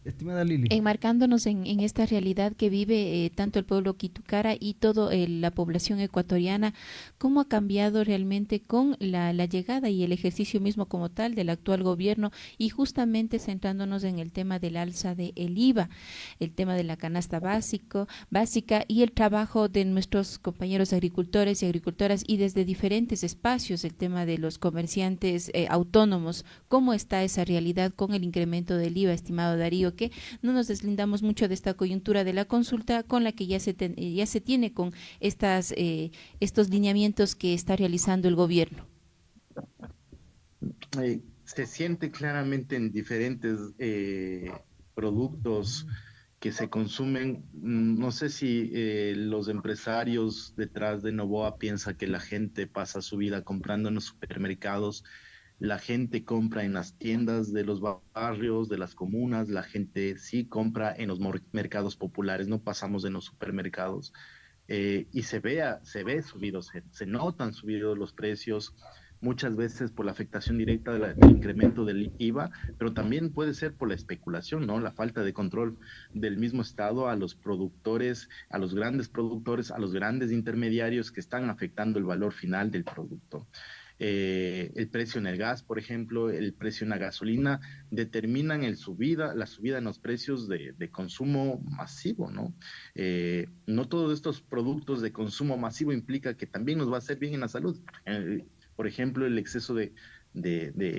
Estimada Lili. Enmarcándonos en esta realidad que vive tanto el pueblo Quitucara y toda la población ecuatoriana, ¿cómo ha cambiado realmente con la llegada y el ejercicio mismo como tal del actual gobierno? Y justamente centrándonos en el tema del alza del IVA, el tema de la canasta básica y el trabajo de nuestros compañeros agricultores y agricultoras y desde diferentes espacios, el tema de los comerciantes autónomos. ¿Cómo está esa realidad con el incremento del IVA, estimado Darío? Que no nos deslindamos mucho de esta coyuntura de la consulta con la que ya se tiene con estos lineamientos que está realizando el gobierno. Se siente claramente en diferentes productos que se consumen. No sé si los empresarios detrás de Noboa piensan que la gente pasa su vida comprando en los supermercados La gente compra en las tiendas de los barrios, de las comunas, la gente sí compra en los mercados populares, no pasamos en los supermercados. Y se ve subido, se notan subidos los precios, muchas veces por la afectación directa del incremento del IVA, pero también puede ser por la especulación, ¿no? La falta de control del mismo Estado a los productores, a los grandes intermediarios que están afectando el valor final del producto. El precio en el gas, por ejemplo, el precio en la gasolina, determinan la subida en los precios de consumo masivo, ¿no? No todos estos productos de consumo masivo implica que también nos va a hacer bien en la salud. Por ejemplo, el exceso de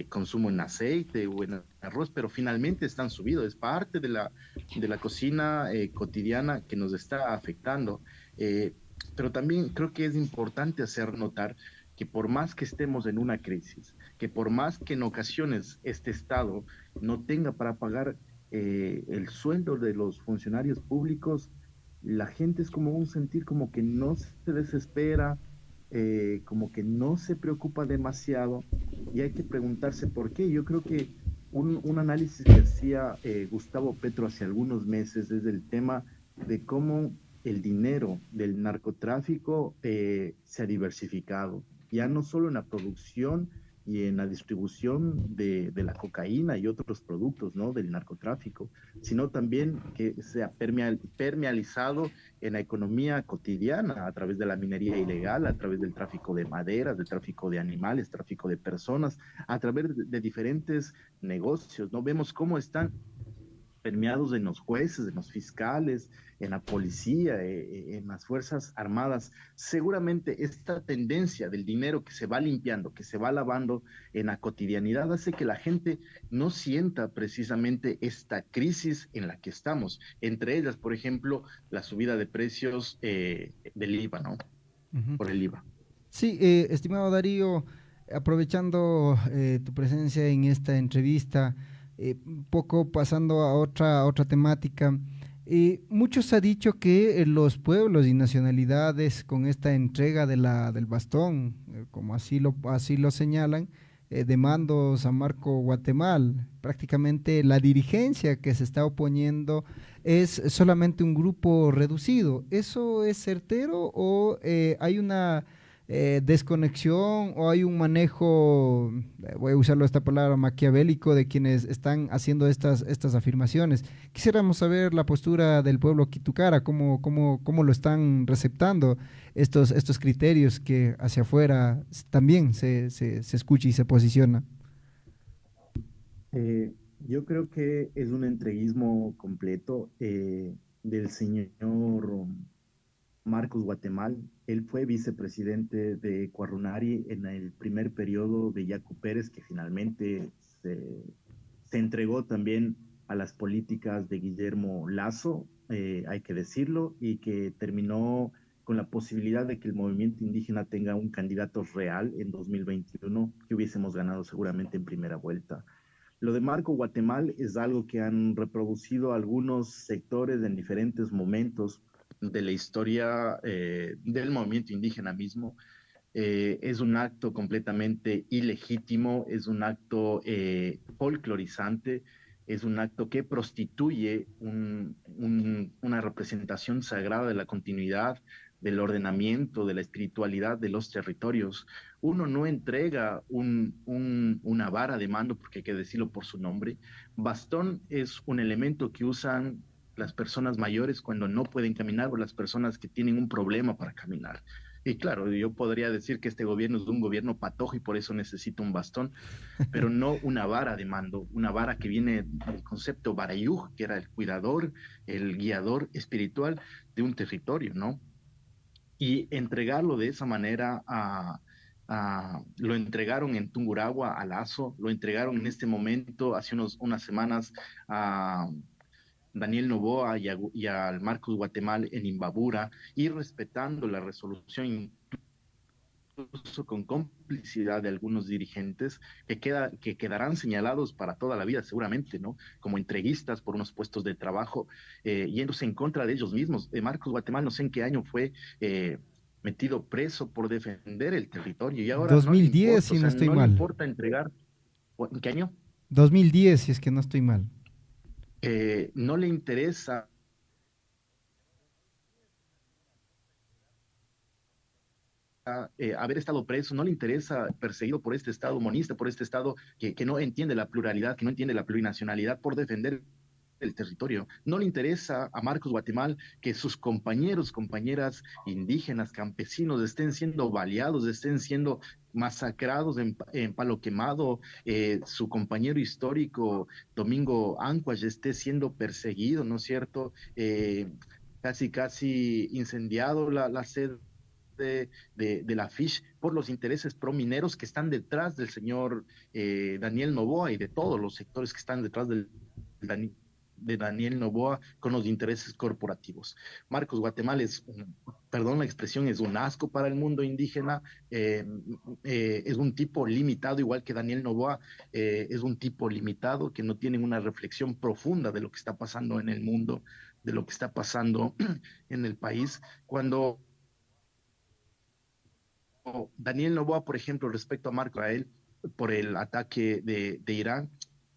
consumo en aceite o en arroz, pero finalmente están subidos, es parte de la cocina cotidiana que nos está afectando. Pero también creo que es importante hacer notar que por más que estemos en una crisis, que por más que en ocasiones este Estado no tenga para pagar el sueldo de los funcionarios públicos, la gente es como un sentir como que no se desespera, como que no se preocupa demasiado, y hay que preguntarse por qué. Yo creo que un análisis que hacía Gustavo Petro hace algunos meses es el tema de cómo el dinero del narcotráfico se ha diversificado, ya no solo en la producción y en la distribución de la cocaína y otros productos, ¿no?, del narcotráfico, sino también que se ha permealizado en la economía cotidiana a través de la minería ilegal, a través del tráfico de maderas, del tráfico de animales, tráfico de personas, a través de diferentes negocios, ¿no? Vemos cómo están permeados en los jueces, en los fiscales, en la policía, en las Fuerzas Armadas. Seguramente esta tendencia del dinero que se va limpiando, que se va lavando en la cotidianidad, hace que la gente no sienta precisamente esta crisis en la que estamos. Entre ellas, por ejemplo, la subida de precios del IVA, ¿no? Por el IVA. Sí, estimado Darío, aprovechando tu presencia en esta entrevista, poco pasando a otra temática, muchos ha dicho que los pueblos y nacionalidades con esta entrega del bastón, como así lo señalan, de mando San Marco Guatemala, prácticamente la dirigencia que se está oponiendo es solamente un grupo reducido. ¿Eso es certero o hay una desconexión o hay un manejo, voy a usarlo esta palabra, maquiavélico de quienes están haciendo estas afirmaciones? Quisiéramos saber la postura del pueblo Quitucara, cómo lo están receptando estos criterios que hacia afuera también se escucha y se posiciona. Yo creo que es un entreguismo completo del señor Marcos Guatemala. Él fue vicepresidente de Cuarunari en el primer periodo de Yacu Pérez, que finalmente se entregó también a las políticas de Guillermo Lasso, hay que decirlo, y que terminó con la posibilidad de que el movimiento indígena tenga un candidato real en 2021, que hubiésemos ganado seguramente en primera vuelta. Lo de Marco Guatemala es algo que han reproducido algunos sectores en diferentes momentos de la historia del movimiento indígena mismo. Es un acto completamente ilegítimo, es un acto folclorizante, es un acto que prostituye una representación sagrada de la continuidad, del ordenamiento, de la espiritualidad de los territorios. Uno no entrega una vara de mando, porque hay que decirlo por su nombre. Bastón es un elemento que usan las personas mayores cuando no pueden caminar o las personas que tienen un problema para caminar. Y claro, yo podría decir que este gobierno es un gobierno patojo y por eso necesita un bastón, pero no una vara de mando, una vara que viene del concepto Barayuj, que era el cuidador, el guiador espiritual de un territorio, ¿no? Y entregarlo de esa manera lo entregaron en Tungurahua a Lasso, lo entregaron en este momento, hace unas semanas, a Daniel Noboa y al Marcos Guatemala en Imbabura, y respetando la resolución, incluso con complicidad de algunos dirigentes que quedarán señalados para toda la vida seguramente, ¿no?, como entreguistas por unos puestos de trabajo, yéndose en contra de ellos mismos. Marcos Guatemala, no sé en qué año fue metido preso por defender el territorio, y ahora 2010, no le importa, si no estoy no mal. le importa entregar ¿En qué año? 2010, si es que no estoy mal. No le interesa haber estado preso, no le interesa perseguido por este Estado monista, por este Estado que no entiende la pluralidad, que no entiende la plurinacionalidad, por defender el territorio. No le interesa a Marcos Guatemala que sus compañeros, compañeras indígenas, campesinos estén siendo baleados, estén siendo masacrados en Palo Quemado, su compañero histórico Domingo Ancuas esté siendo perseguido, ¿no es cierto? Casi incendiado la sede de la FISH por los intereses promineros que están detrás del señor Daniel Noboa y de todos los sectores que están detrás de Daniel Noboa con los intereses corporativos. Marcos Guatemala perdón la expresión, es un asco para el mundo indígena, es un tipo limitado, igual que Daniel Noboa, es un tipo limitado que no tiene una reflexión profunda de lo que está pasando en el mundo, de lo que está pasando en el país. Cuando Daniel Noboa, por ejemplo, respecto a Marco Ael, por el ataque de Irán,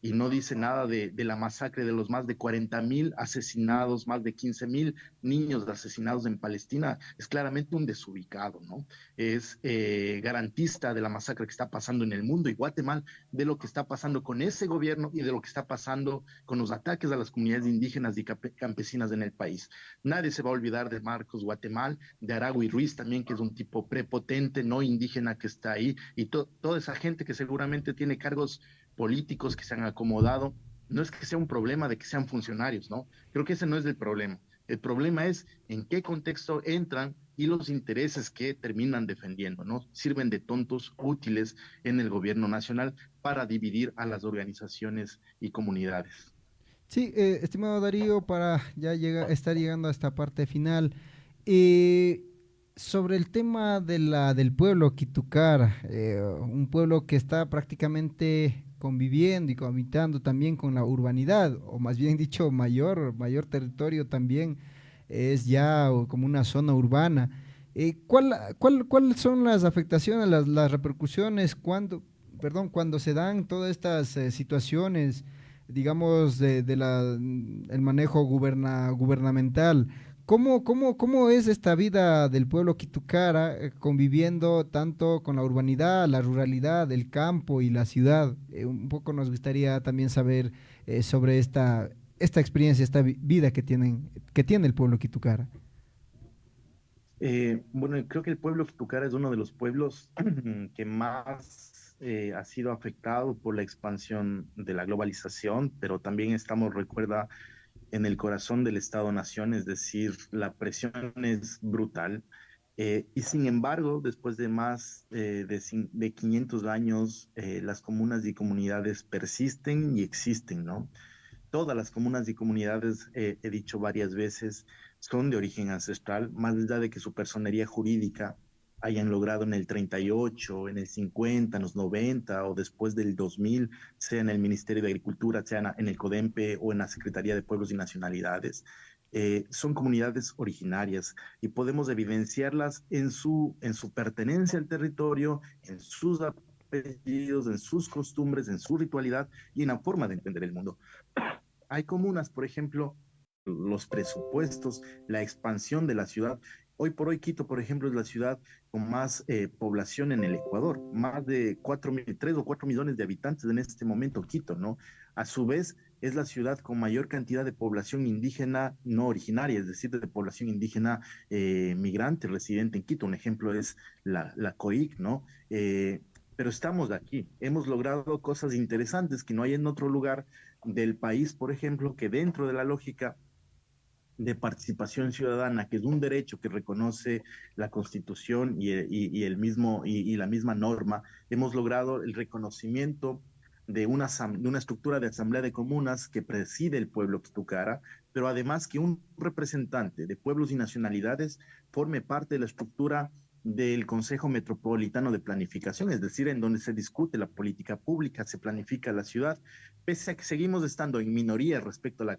y no dice nada de la masacre de los más de 40.000 asesinados, más de 15.000 niños asesinados en Palestina, es claramente un desubicado, ¿no? Es garantista de la masacre que está pasando en el mundo y Guatemala, de lo que está pasando con ese gobierno y de lo que está pasando con los ataques a las comunidades indígenas y campesinas en el país. Nadie se va a olvidar de Marcos Guatemala, de Aragui Ruiz también, que es un tipo prepotente, no indígena que está ahí, y toda esa gente que seguramente tiene cargos políticos que se han acomodado. No es que sea un problema de que sean funcionarios, ¿no? Creo que ese no es el problema. El problema es en qué contexto entran y los intereses que terminan defendiendo, ¿no? Sirven de tontos útiles en el gobierno nacional para dividir a las organizaciones y comunidades. Sí, estimado Darío, para ya estar llegando a esta parte final, sobre el tema del pueblo Quitucar, un pueblo que está prácticamente conviviendo y cohabitando también con la urbanidad, o más bien dicho, mayor territorio también es ya como una zona urbana. ¿Cuáles son las afectaciones, las repercusiones cuando se dan todas estas situaciones, digamos, el manejo gubernamental? ¿Cómo es esta vida del pueblo Quitucara conviviendo tanto con la urbanidad, la ruralidad, el campo y la ciudad? Un poco nos gustaría también saber sobre esta experiencia, esta vida que tiene el pueblo Quitucara. Bueno, creo que el pueblo Quitucara es uno de los pueblos que más ha sido afectado por la expansión de la globalización, pero también recuerda, en el corazón del Estado-Nación, es decir, la presión es brutal. Y sin embargo, después de más de 500 años, las comunas y comunidades persisten y existen, ¿no? Todas las comunas y comunidades, he dicho varias veces, son de origen ancestral, más allá de que su personería jurídica hayan logrado en el 38, en el 50, en los 90 o después del 2000, sea en el Ministerio de Agricultura, sea en el CODEMPE o en la Secretaría de Pueblos y Nacionalidades. Son comunidades originarias y podemos evidenciarlas en su pertenencia al territorio, en sus apellidos, en sus costumbres, en su ritualidad y en la forma de entender el mundo. Hay comunas, por ejemplo, los presupuestos, la expansión de la ciudad. Hoy por hoy Quito, por ejemplo, es la ciudad con más población en el Ecuador, más de 3 o 4 millones de habitantes en este momento Quito, ¿no? A su vez, es la ciudad con mayor cantidad de población indígena no originaria, es decir, de población indígena migrante residente en Quito. Un ejemplo es la COIC, ¿no? Pero estamos aquí, hemos logrado cosas interesantes que no hay en otro lugar del país, por ejemplo, que dentro de la lógica de participación ciudadana, que es un derecho que reconoce la Constitución y la misma norma, hemos logrado el reconocimiento de una estructura de asamblea de comunas que preside el pueblo Quitucara, pero además que un representante de pueblos y nacionalidades forme parte de la estructura del Consejo Metropolitano de Planificación, es decir, en donde se discute la política pública, se planifica la ciudad, pese a que seguimos estando en minoría respecto a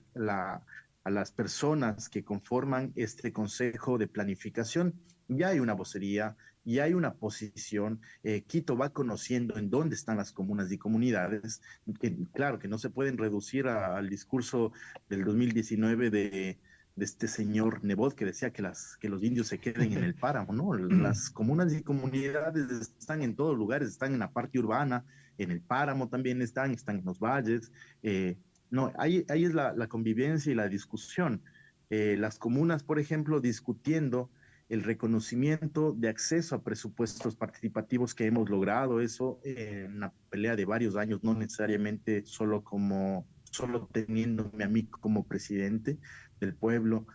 las personas que conforman este Consejo de Planificación. ya hay una vocería, ya hay una posición. Quito va conociendo en dónde están las comunas y comunidades, que claro que no se pueden reducir al discurso del 2019 de este señor Nebot que decía que los indios se queden en el páramo, ¿no? Las comunas y comunidades están en todos lugares, están en la parte urbana, en el páramo también están en los valles. No, ahí es la convivencia y la discusión. Las comunas, por ejemplo, discutiendo el reconocimiento de acceso a presupuestos participativos que hemos logrado, eso en una pelea de varios años, no necesariamente solo teniéndome a mí como presidente del pueblo,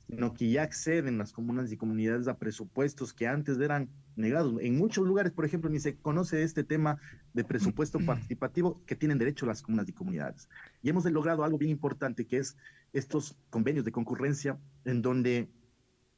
sino que ya acceden las comunas y comunidades a presupuestos que antes eran negados. En muchos lugares, por ejemplo, ni se conoce este tema de presupuesto participativo que tienen derecho las comunas y comunidades. Y hemos logrado algo bien importante, que es estos convenios de concurrencia en donde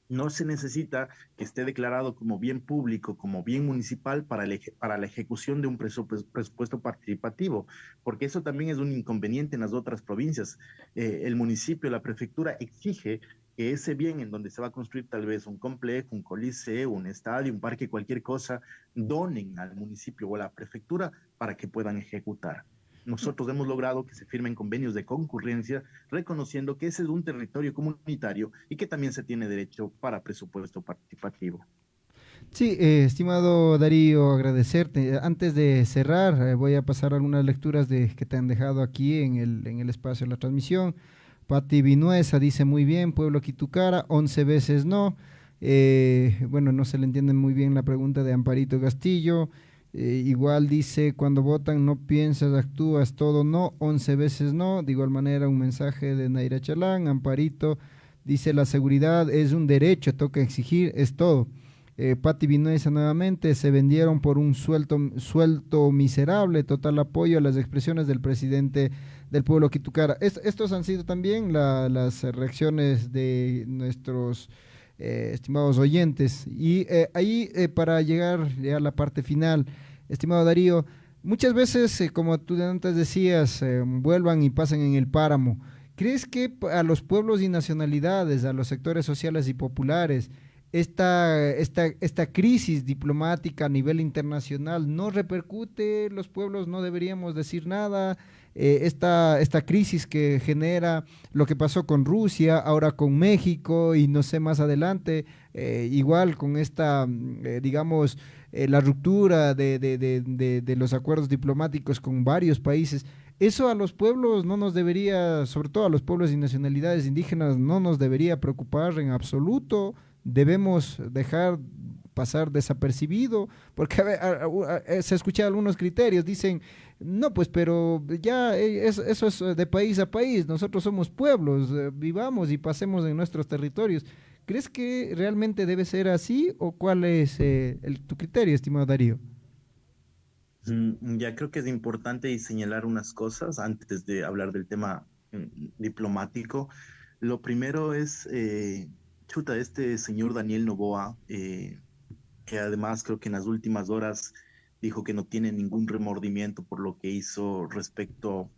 no se necesita que esté declarado como bien público, como bien municipal para la ejecución de un presupuesto participativo, porque eso también es un inconveniente en las otras provincias. El municipio, la prefectura exige que ese bien en donde se va a construir tal vez un complejo, un coliseo, un estadio, un parque, cualquier cosa, donen al municipio o a la prefectura para que puedan ejecutar. Nosotros hemos logrado que se firmen convenios de concurrencia, reconociendo que ese es un territorio comunitario y que también se tiene derecho para presupuesto participativo. Sí, estimado Darío, agradecerte. Antes de cerrar, voy a pasar algunas lecturas que te han dejado aquí en el espacio de la transmisión. Pati Vinuesa dice muy bien, Pueblo Quitucara, 11 veces no. Bueno, no se le entiende muy bien la pregunta de Amparito Castillo. Igual dice, cuando votan no piensas, actúas, todo no, 11 veces no. De igual manera un mensaje de Naira Chalán. Amparito dice, la seguridad es un derecho, toca exigir, es todo. Pati Vinuesa nuevamente, se vendieron por un sueldo miserable, total apoyo a las expresiones del presidente del pueblo Quitucara. Estos han sido también las reacciones de nuestros estimados oyentes. Y ahí para llegar ya a la parte final, estimado Darío, muchas veces, como tú antes decías, vuelvan y pasen en el páramo. ¿Crees que a los pueblos y nacionalidades, a los sectores sociales y populares, esta crisis diplomática a nivel internacional no repercute? Los pueblos no deberíamos decir nada. Esta crisis que genera lo que pasó con Rusia, ahora con México y no sé más adelante, igual con esta, digamos, la ruptura de los acuerdos diplomáticos con varios países. Eso a los pueblos no nos debería, sobre todo a los pueblos y nacionalidades indígenas, no nos debería preocupar en absoluto. Debemos dejar pasar desapercibido, porque se escuchan algunos criterios, dicen, no, pues, pero ya eso es de país a país, nosotros somos pueblos, vivamos y pasemos en nuestros territorios. ¿Crees que realmente debe ser así o cuál es tu criterio, estimado Darío? Ya creo que es importante señalar unas cosas antes de hablar del tema diplomático. Lo primero es, este señor Daniel Noboa, que además creo que en las últimas horas dijo que no tiene ningún remordimiento por lo que hizo respecto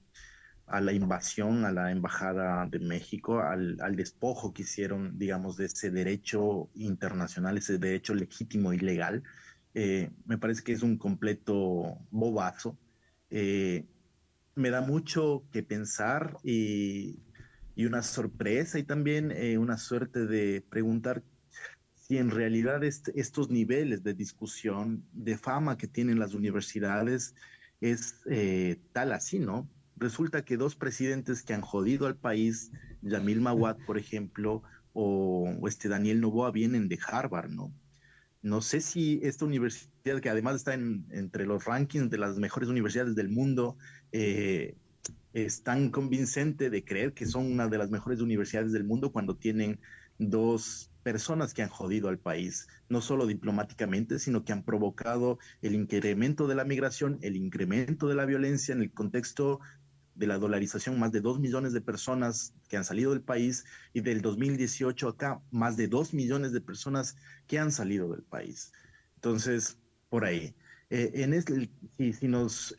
a la invasión a la Embajada de México, al despojo que hicieron, digamos, de ese derecho internacional, ese derecho legítimo y legal. Me parece que es un completo bobazo. Me da mucho que pensar y una sorpresa y también una suerte de preguntar si en realidad estos niveles de discusión, de fama que tienen las universidades es tal así, ¿no? Resulta que dos presidentes que han jodido al país, Yamil Mawad, por ejemplo, o Daniel Noboa, vienen de Harvard, ¿no? No sé si esta universidad, que además está entre los rankings de las mejores universidades del mundo, es tan convincente de creer que son una de las mejores universidades del mundo cuando tienen dos personas que han jodido al país, no solo diplomáticamente, sino que han provocado el incremento de la migración, el incremento de la violencia en el contexto de la dolarización, más de 2 millones de personas que han salido del país, y del 2018 acá, más de 2 millones de personas que han salido del país. Entonces, por ahí. Si nos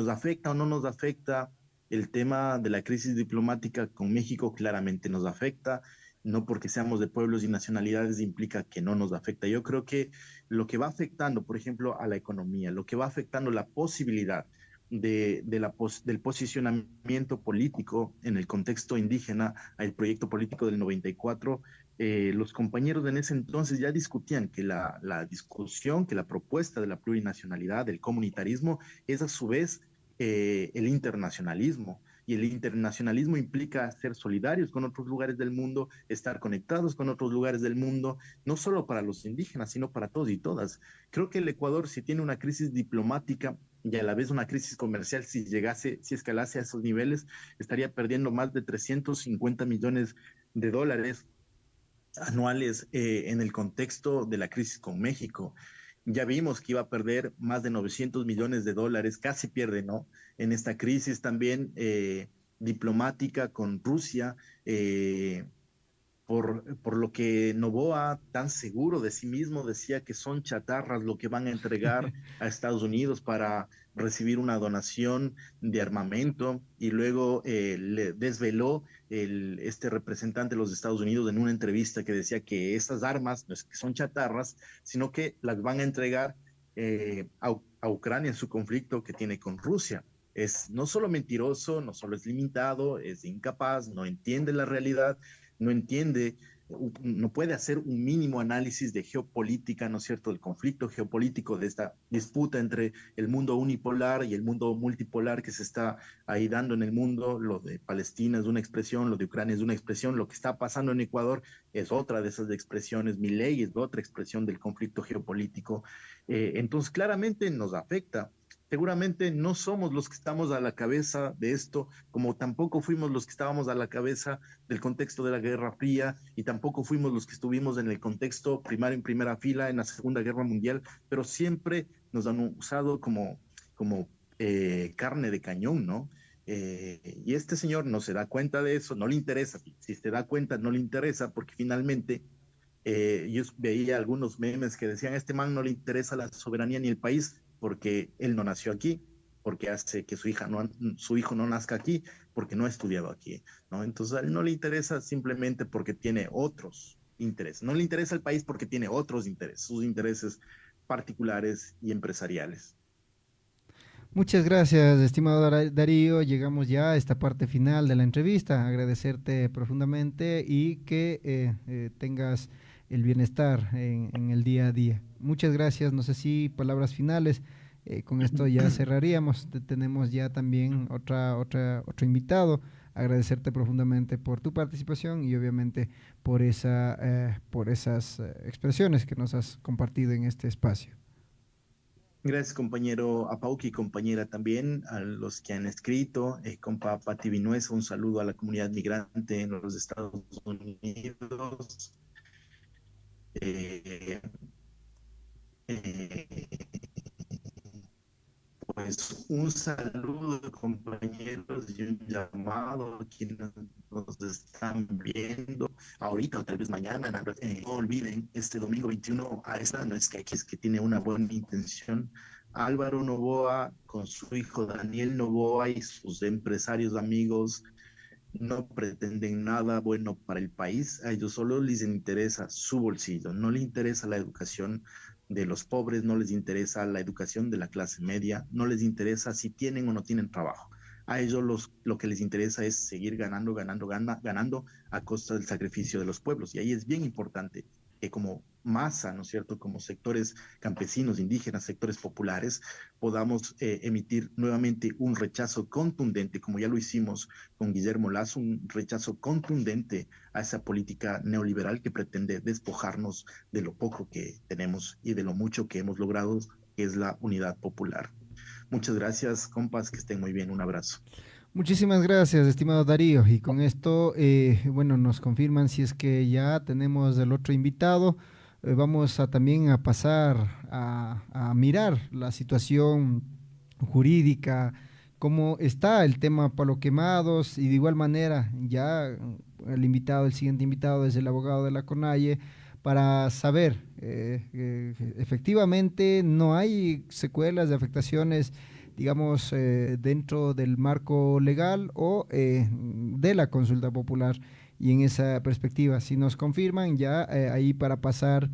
afecta o no nos afecta el tema de la crisis diplomática con México, claramente nos afecta. no porque seamos de pueblos y nacionalidades implica que no nos afecta. Yo creo que lo que va afectando, por ejemplo, a la economía, lo que va afectando la posibilidad del posicionamiento político en el contexto indígena al proyecto político del 94, los compañeros en ese entonces ya discutían que la discusión, que la propuesta de la plurinacionalidad, del comunitarismo, es a su vez el internacionalismo. Y el internacionalismo implica ser solidarios con otros lugares del mundo, estar conectados con otros lugares del mundo, no solo para los indígenas, sino para todos y todas. Creo que el Ecuador, si tiene una crisis diplomática y a la vez una crisis comercial, si escalase a esos niveles, estaría perdiendo más de 350 millones de dólares anuales en el contexto de la crisis con México. Ya vimos que iba a perder más de 900 millones de dólares, casi pierde, ¿no? En esta crisis también diplomática con Rusia, por lo que Noboa, tan seguro de sí mismo, decía que son chatarras lo que van a entregar a Estados Unidos para recibir una donación de armamento, y luego le desveló este representante de los Estados Unidos en una entrevista que decía que estas armas no es que son chatarras, sino que las van a entregar a Ucrania en su conflicto que tiene con Rusia. Es no solo mentiroso, no solo es limitado, es incapaz, no entiende la realidad, no entiende, no puede hacer un mínimo análisis de geopolítica, ¿no es cierto?, del conflicto geopolítico, de esta disputa entre el mundo unipolar y el mundo multipolar que se está ahí dando en el mundo. Lo de Palestina es una expresión, lo de Ucrania es una expresión, lo que está pasando en Ecuador es otra de esas expresiones, Milei es otra expresión del conflicto geopolítico. Entonces, claramente nos afecta. Seguramente no somos los que estamos a la cabeza de esto, como tampoco fuimos los que estábamos a la cabeza del contexto de la Guerra Fría, y tampoco fuimos los que estuvimos en el contexto primario en primera fila en la Segunda Guerra Mundial, pero siempre nos han usado como carne de cañón, ¿no? Y este señor no se da cuenta de eso, no le interesa. Si se da cuenta, no le interesa, porque finalmente yo veía algunos memes que decían: este man no le interesa la soberanía ni el país, porque él no nació aquí, porque hace que su hijo no nazca aquí, porque no ha estudiado aquí, ¿no? Entonces a él no le interesa simplemente porque tiene otros intereses. No le interesa el país porque tiene otros intereses, sus intereses particulares y empresariales. Muchas gracias, estimado Darío. Llegamos ya a esta parte final de la entrevista. Agradecerte profundamente y que tengas el bienestar en el día a día. Muchas gracias. No sé si palabras finales. Con esto ya cerraríamos. Tenemos ya también otro invitado. Agradecerte profundamente por tu participación y obviamente por esas expresiones que nos has compartido en este espacio. Gracias, compañero Apauqui, compañera también, a los que han escrito. Compa Pati Vinuesa, un saludo a la comunidad migrante en los Estados Unidos. Pues un saludo, compañeros, y un llamado a quienes nos están viendo ahorita o tal vez mañana. No olviden, este domingo 21 a esta, no es que tiene una buena intención. Álvaro Noboa con su hijo Daniel Noboa y sus empresarios amigos no pretenden nada bueno para el país. A ellos solo les interesa su bolsillo, no les interesa la educación de los pobres, no les interesa la educación de la clase media, no les interesa si tienen o no tienen trabajo. A ellos lo que les interesa es seguir ganando a costa del sacrificio de los pueblos. Y ahí es bien importante que como masa, ¿no es cierto?, como sectores campesinos, indígenas, sectores populares, podamos emitir nuevamente un rechazo contundente, como ya lo hicimos con Guillermo Lasso, un rechazo contundente a esa política neoliberal que pretende despojarnos de lo poco que tenemos y de lo mucho que hemos logrado, que es la unidad popular. Muchas gracias, compas, que estén muy bien, un abrazo. Muchísimas gracias, estimado Darío, y con esto, nos confirman si es que ya tenemos el otro invitado. Vamos también a pasar a mirar la situación jurídica, cómo está el tema Palo Quemados, y de igual manera ya el siguiente invitado es el abogado de la CONAIE, para saber efectivamente no hay secuelas de afectaciones, digamos, dentro del marco legal o de la consulta popular. y en esa perspectiva. Si nos confirman, ya ahí para pasar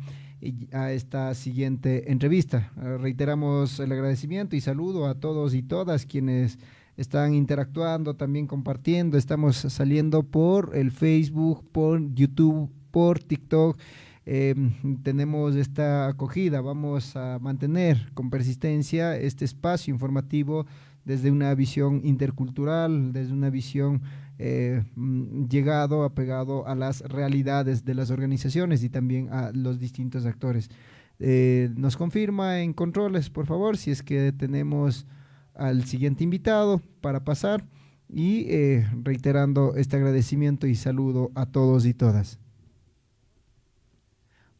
a esta siguiente entrevista. Reiteramos el agradecimiento y saludo a todos y todas quienes están interactuando, también compartiendo. Estamos saliendo por el Facebook, por YouTube, por TikTok. Tenemos esta acogida. Vamos a mantener con persistencia este espacio informativo desde una visión intercultural, desde una visión apegado a las realidades de las organizaciones y también a los distintos actores. Nos confirma en controles, por favor, si es que tenemos al siguiente invitado para pasar, y reiterando este agradecimiento y saludo a todos y todas.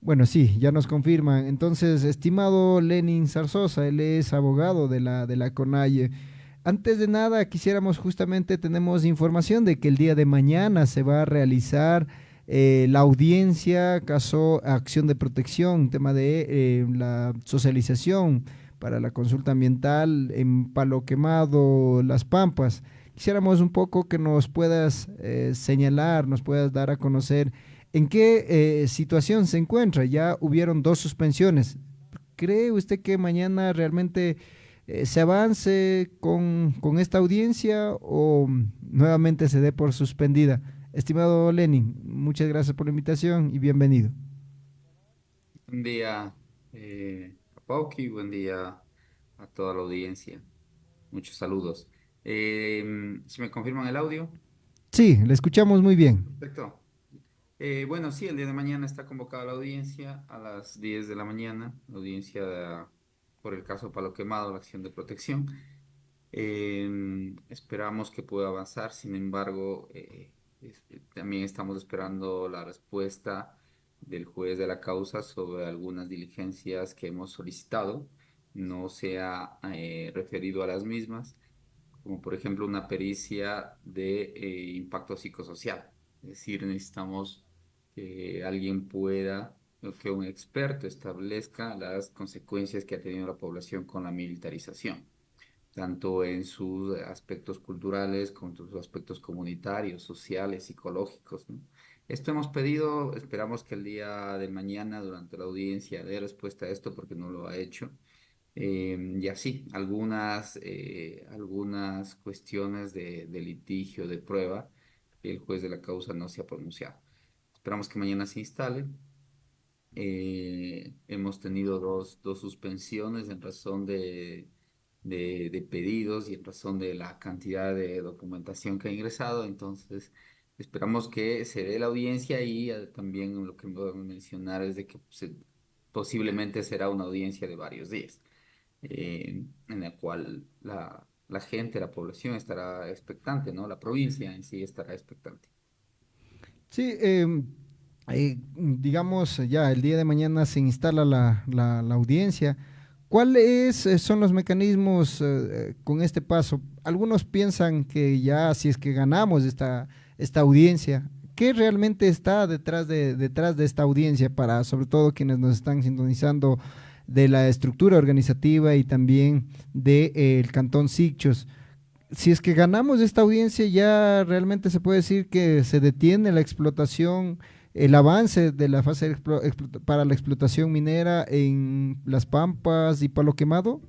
Bueno, sí, ya nos confirman. Entonces, estimado Lenin Zarzosa, él es abogado de la CONAIE. Antes de nada, tenemos información de que el día de mañana se va a realizar la audiencia caso acción de protección, tema de la socialización para la consulta ambiental en Palo Quemado, Las Pampas. Quisiéramos un poco que nos puedas señalar, nos puedas dar a conocer en qué situación se encuentra. Ya hubieron 2 suspensiones. ¿Cree usted que mañana realmente se avance con esta audiencia o nuevamente se dé por suspendida? Estimado Lenin, muchas gracias por la invitación y bienvenido. Buen día, Pauki, buen día a toda la audiencia. Muchos saludos. ¿Se me confirman el audio? Sí, le escuchamos muy bien. Perfecto. Bueno, sí, el día de mañana está convocada la audiencia a las 10 de la mañana, la audiencia por el caso Palo Quemado, la acción de protección. Esperamos que pueda avanzar, sin embargo, también estamos esperando la respuesta del juez de la causa sobre algunas diligencias que hemos solicitado. No se ha referido a las mismas, como por ejemplo una pericia de impacto psicosocial. Es decir, necesitamos que alguien pueda, o que un experto establezca las consecuencias que ha tenido la población con la militarización, tanto en sus aspectos culturales como en sus aspectos comunitarios, sociales, psicológicos, ¿no? Esto hemos pedido, esperamos que el día de mañana durante la audiencia dé respuesta a esto porque no lo ha hecho. Y así, algunas cuestiones de litigio, de prueba, el juez de la causa no se ha pronunciado. Esperamos que mañana se instale. Hemos tenido dos suspensiones en razón de pedidos y en razón de la cantidad de documentación que ha ingresado. Entonces, esperamos que se dé la audiencia y también lo que voy a mencionar es de que posiblemente será una audiencia de varios días, en la cual la gente, la población estará expectante, ¿no? La provincia en sí estará expectante. Sí, digamos, ya el día de mañana se instala la audiencia. ¿Cuáles son los mecanismos con este paso? Algunos piensan que ya si es que ganamos esta audiencia, ¿qué realmente está detrás de esta audiencia para, sobre todo, quienes nos están sintonizando de la estructura organizativa y también del Cantón Sicchos? Si es que ganamos esta audiencia, ya realmente se puede decir que se detiene la explotación, el avance de la fase para la explotación minera en Las Pampas y Palo Quemado.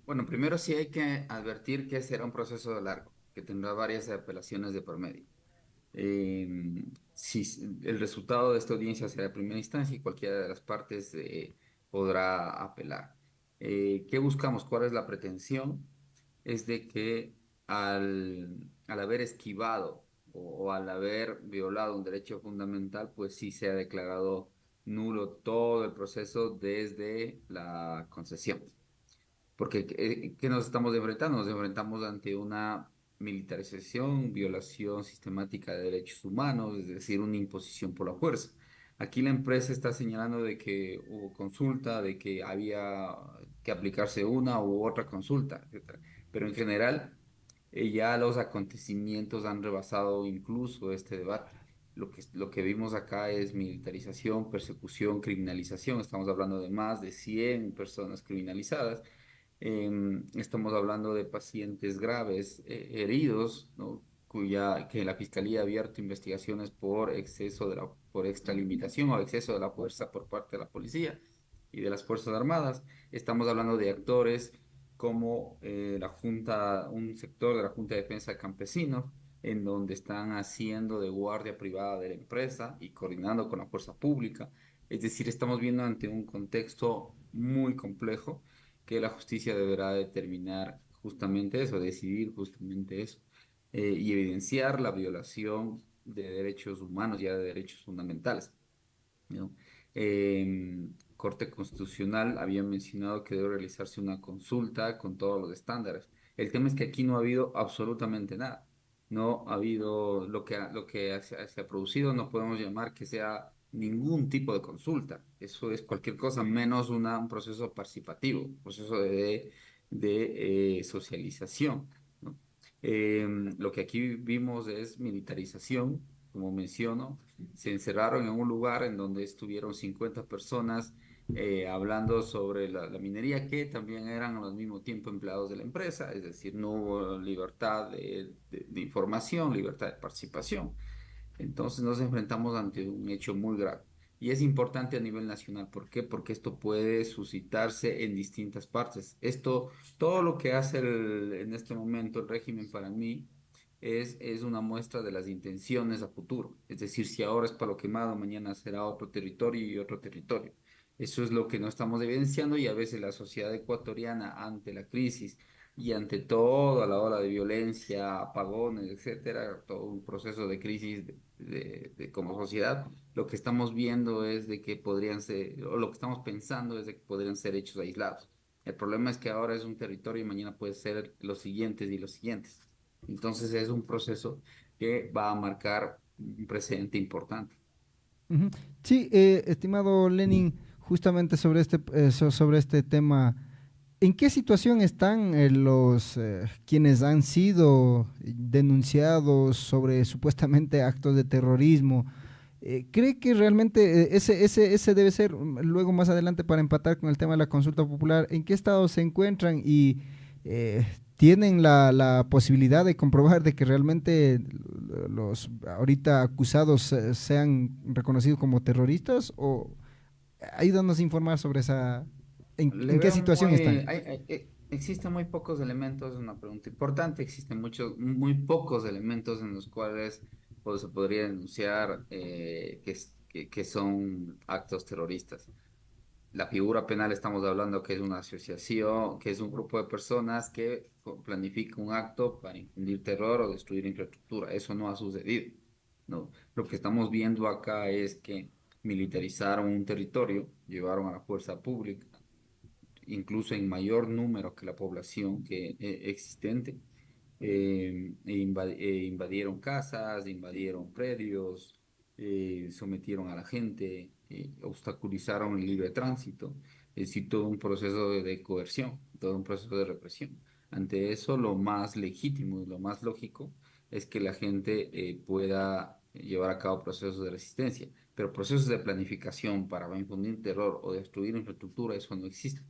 Bueno, primero sí hay que advertir que será un proceso largo, que tendrá varias apelaciones de por medio. Si el resultado de esta audiencia será de primera instancia y cualquiera de las partes podrá apelar. ¿Qué buscamos? ¿Cuál es la pretensión? Es de que al haber esquivado o al haber violado un derecho fundamental, pues sí se ha declarado nulo todo el proceso desde la concesión. Porque ¿qué nos estamos enfrentando? Nos enfrentamos ante una militarización, violación sistemática de derechos humanos, es decir, una imposición por la fuerza. Aquí la empresa está señalando de que hubo consulta, de que había que aplicarse una u otra consulta, etc. Pero en general ya los acontecimientos han rebasado incluso este debate. Lo que vimos acá es militarización, persecución, criminalización. Estamos hablando de más de 100 personas criminalizadas. Estamos hablando de pacientes graves, heridos, ¿no? que la Fiscalía ha abierto investigaciones por por extralimitación o exceso de la fuerza por parte de la policía y de las Fuerzas Armadas. Estamos hablando de actores como un sector de la Junta de Defensa de Campesinos, en donde están haciendo de guardia privada de la empresa y coordinando con la fuerza pública. Es decir, estamos viendo ante un contexto muy complejo que la justicia deberá determinar justamente eso, decidir justamente eso, y evidenciar la violación de derechos humanos, ya de derechos fundamentales, ¿no? Corte Constitucional había mencionado que debe realizarse una consulta con todos los estándares. El tema es que aquí no ha habido absolutamente nada. No ha habido lo que se ha producido, no podemos llamar que sea ningún tipo de consulta. Eso es cualquier cosa menos un proceso participativo, un proceso de socialización, ¿no? Lo que aquí vimos es militarización, como menciono. Se encerraron en un lugar en donde estuvieron 50 personas hablando sobre la minería, que también eran al mismo tiempo empleados de la empresa, es decir, no hubo libertad de información, libertad de participación. Entonces nos enfrentamos ante un hecho muy grave. Y es importante a nivel nacional. ¿Por qué? Porque esto puede suscitarse en distintas partes. Todo lo que hace en este momento el régimen para mí es una muestra de las intenciones a futuro. Es decir, si ahora es Palo Quemado, mañana será otro territorio y otro territorio. Eso es lo que no estamos evidenciando, y a veces la sociedad ecuatoriana, ante la crisis y ante toda la ola de violencia, apagones, etcétera, todo un proceso de crisis como sociedad, lo que estamos viendo es de que podrían ser, o lo que estamos pensando es de que podrían ser hechos aislados. El problema es que ahora es un territorio y mañana puede ser los siguientes y los siguientes. Entonces es un proceso que va a marcar un precedente importante. Sí, estimado Lenin, justamente sobre este tema, ¿en qué situación están los quienes han sido denunciados sobre supuestamente actos de terrorismo? ¿Cree que realmente ese debe ser luego más adelante para empatar con el tema de la consulta popular? ¿En qué estado se encuentran y tienen la posibilidad de comprobar de que realmente los ahorita acusados sean reconocidos como terroristas? ¿O ayúdanos a informar sobre en qué situación están? Existen muy pocos elementos, es una pregunta importante. Existen muy pocos elementos en los cuales se podría denunciar que son actos terroristas. La figura penal, estamos hablando que es una asociación, que es un grupo de personas que planifica un acto para infundir terror o destruir infraestructura. Eso no ha sucedido, ¿no? Lo que estamos viendo acá es que militarizaron un territorio, llevaron a la fuerza pública, incluso en mayor número que la población existente, invadieron casas, invadieron predios, sometieron a la gente, obstaculizaron el libre tránsito, es decir, todo un proceso de coerción, todo un proceso de represión. Ante eso, lo más legítimo y lo más lógico es que la gente pueda llevar a cabo procesos de resistencia, pero procesos de planificación para infundir terror o destruir infraestructura, eso no existe.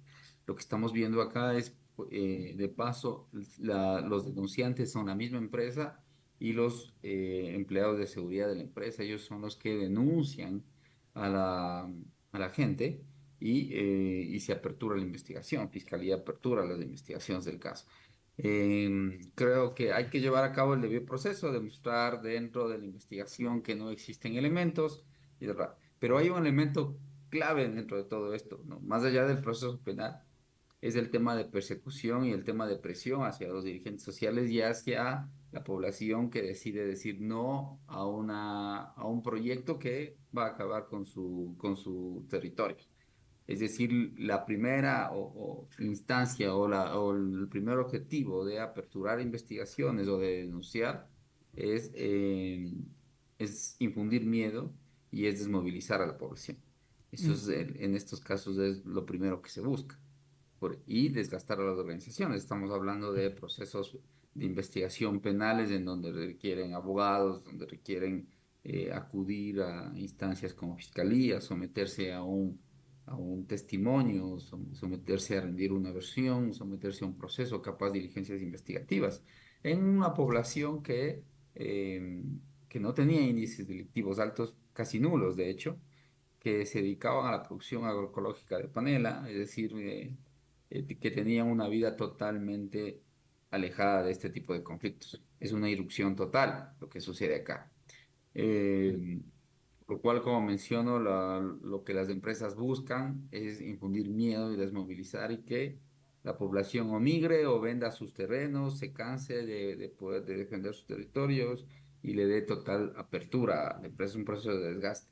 Lo que estamos viendo acá es, de paso, los denunciantes son la misma empresa y los empleados de seguridad de la empresa. Ellos son los que denuncian a la gente y se apertura la investigación. Fiscalía apertura las investigaciones del caso. Creo que hay que llevar a cabo el debido proceso, demostrar dentro de la investigación que no existen elementos, pero hay un elemento clave dentro de todo esto, ¿no? Más allá del proceso penal, es el tema de persecución y el tema de presión hacia los dirigentes sociales y hacia la población que decide decir no a un proyecto que va a acabar con su territorio. Es decir, la primera instancia o el primer objetivo de aperturar investigaciones o de denunciar es infundir miedo y es desmovilizar a la población. Eso en estos casos es lo primero que se busca. Y desgastar a las organizaciones. Estamos hablando de procesos de investigación penales en donde requieren abogados, donde requieren acudir a instancias como fiscalía, someterse a un testimonio, someterse a rendir una versión, someterse a un proceso capaz de diligencias investigativas, en una población que que no tenía índices delictivos altos, casi nulos de hecho, que se dedicaban a la producción agroecológica de panela, es decir, que tenían una vida totalmente alejada de este tipo de conflictos. Es una irrupción total lo que sucede acá. Lo cual, como menciono, lo que las empresas buscan es infundir miedo y desmovilizar y que la población o migre o venda sus terrenos, se canse de poder de defender sus territorios y le dé total apertura a la empresa. Es un proceso de desgaste.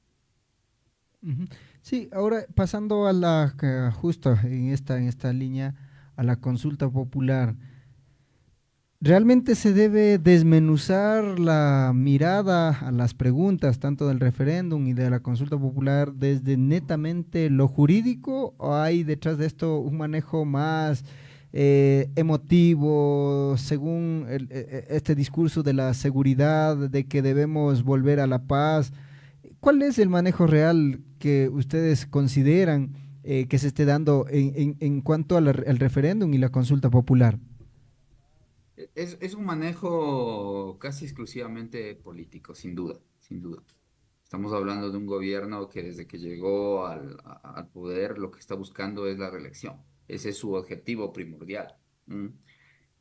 Ujú. Sí, ahora pasando a justo en esta línea, a la consulta popular. ¿Realmente se debe desmenuzar la mirada a las preguntas, tanto del referéndum y de la consulta popular, desde netamente lo jurídico, o hay detrás de esto un manejo más emotivo, según este discurso de la seguridad, de que debemos volver a la paz? ¿Cuál es el manejo real que ustedes consideran que se esté dando en cuanto al referéndum y la consulta popular? Es un manejo casi exclusivamente político, sin duda, sin duda. Estamos hablando de un gobierno que desde que llegó al poder lo que está buscando es la reelección. Ese es su objetivo primordial.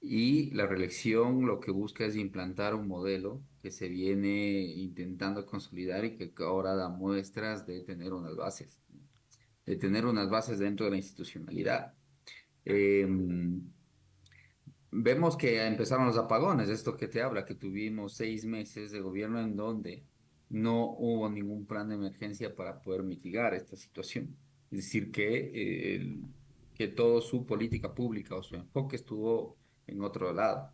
Y la reelección lo que busca es implantar un modelo que se viene intentando consolidar y que ahora da muestras de tener unas bases dentro de la institucionalidad. Vemos que empezaron los apagones, esto que te habla, que tuvimos 6 meses de gobierno en donde no hubo ningún plan de emergencia para poder mitigar esta situación. Es decir, que toda su política pública o su enfoque estuvo en otro lado.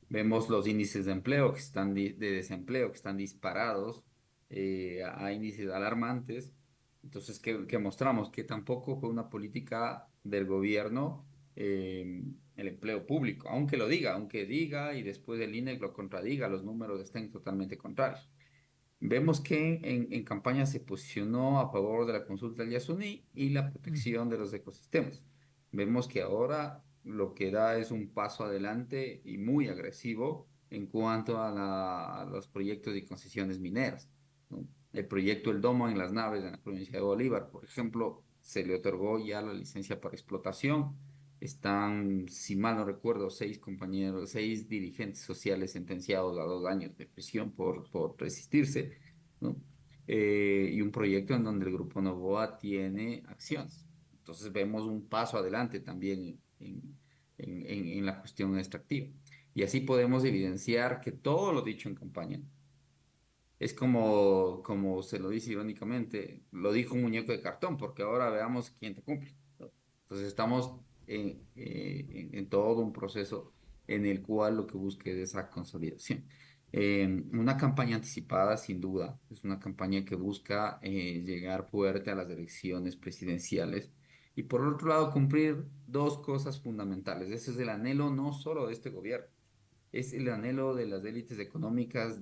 Vemos los índices de empleo de desempleo que están disparados a índices alarmantes. Entonces, ¿qué mostramos? Que tampoco fue una política del gobierno el empleo público, aunque diga y después el INEC lo contradiga, los números estén totalmente contrarios. Vemos que en campaña se posicionó a favor de la consulta del Yasuní y la protección de los ecosistemas. Vemos que ahora lo que da es un paso adelante y muy agresivo en cuanto a los proyectos y concesiones mineras, ¿no? El proyecto El Domo en las naves en la provincia de Bolívar, por ejemplo, se le otorgó ya la licencia para explotación. Están, si mal no recuerdo, 6 dirigentes sociales sentenciados a 2 años de prisión por resistirse, ¿no? Y un proyecto en donde el Grupo Novoa tiene acciones. Entonces vemos un paso adelante también en la cuestión extractiva. Y así podemos evidenciar que todo lo dicho en campaña es como se lo dice irónicamente, lo dijo un muñeco de cartón, porque ahora veamos quién te cumple, ¿no? Entonces estamos en todo un proceso en el cual lo que busca es esa consolidación. Una campaña anticipada, sin duda, es una campaña que busca llegar fuerte a las elecciones presidenciales y por otro lado cumplir 2 cosas fundamentales. Ese es el anhelo no solo de este gobierno, es el anhelo de las élites económicas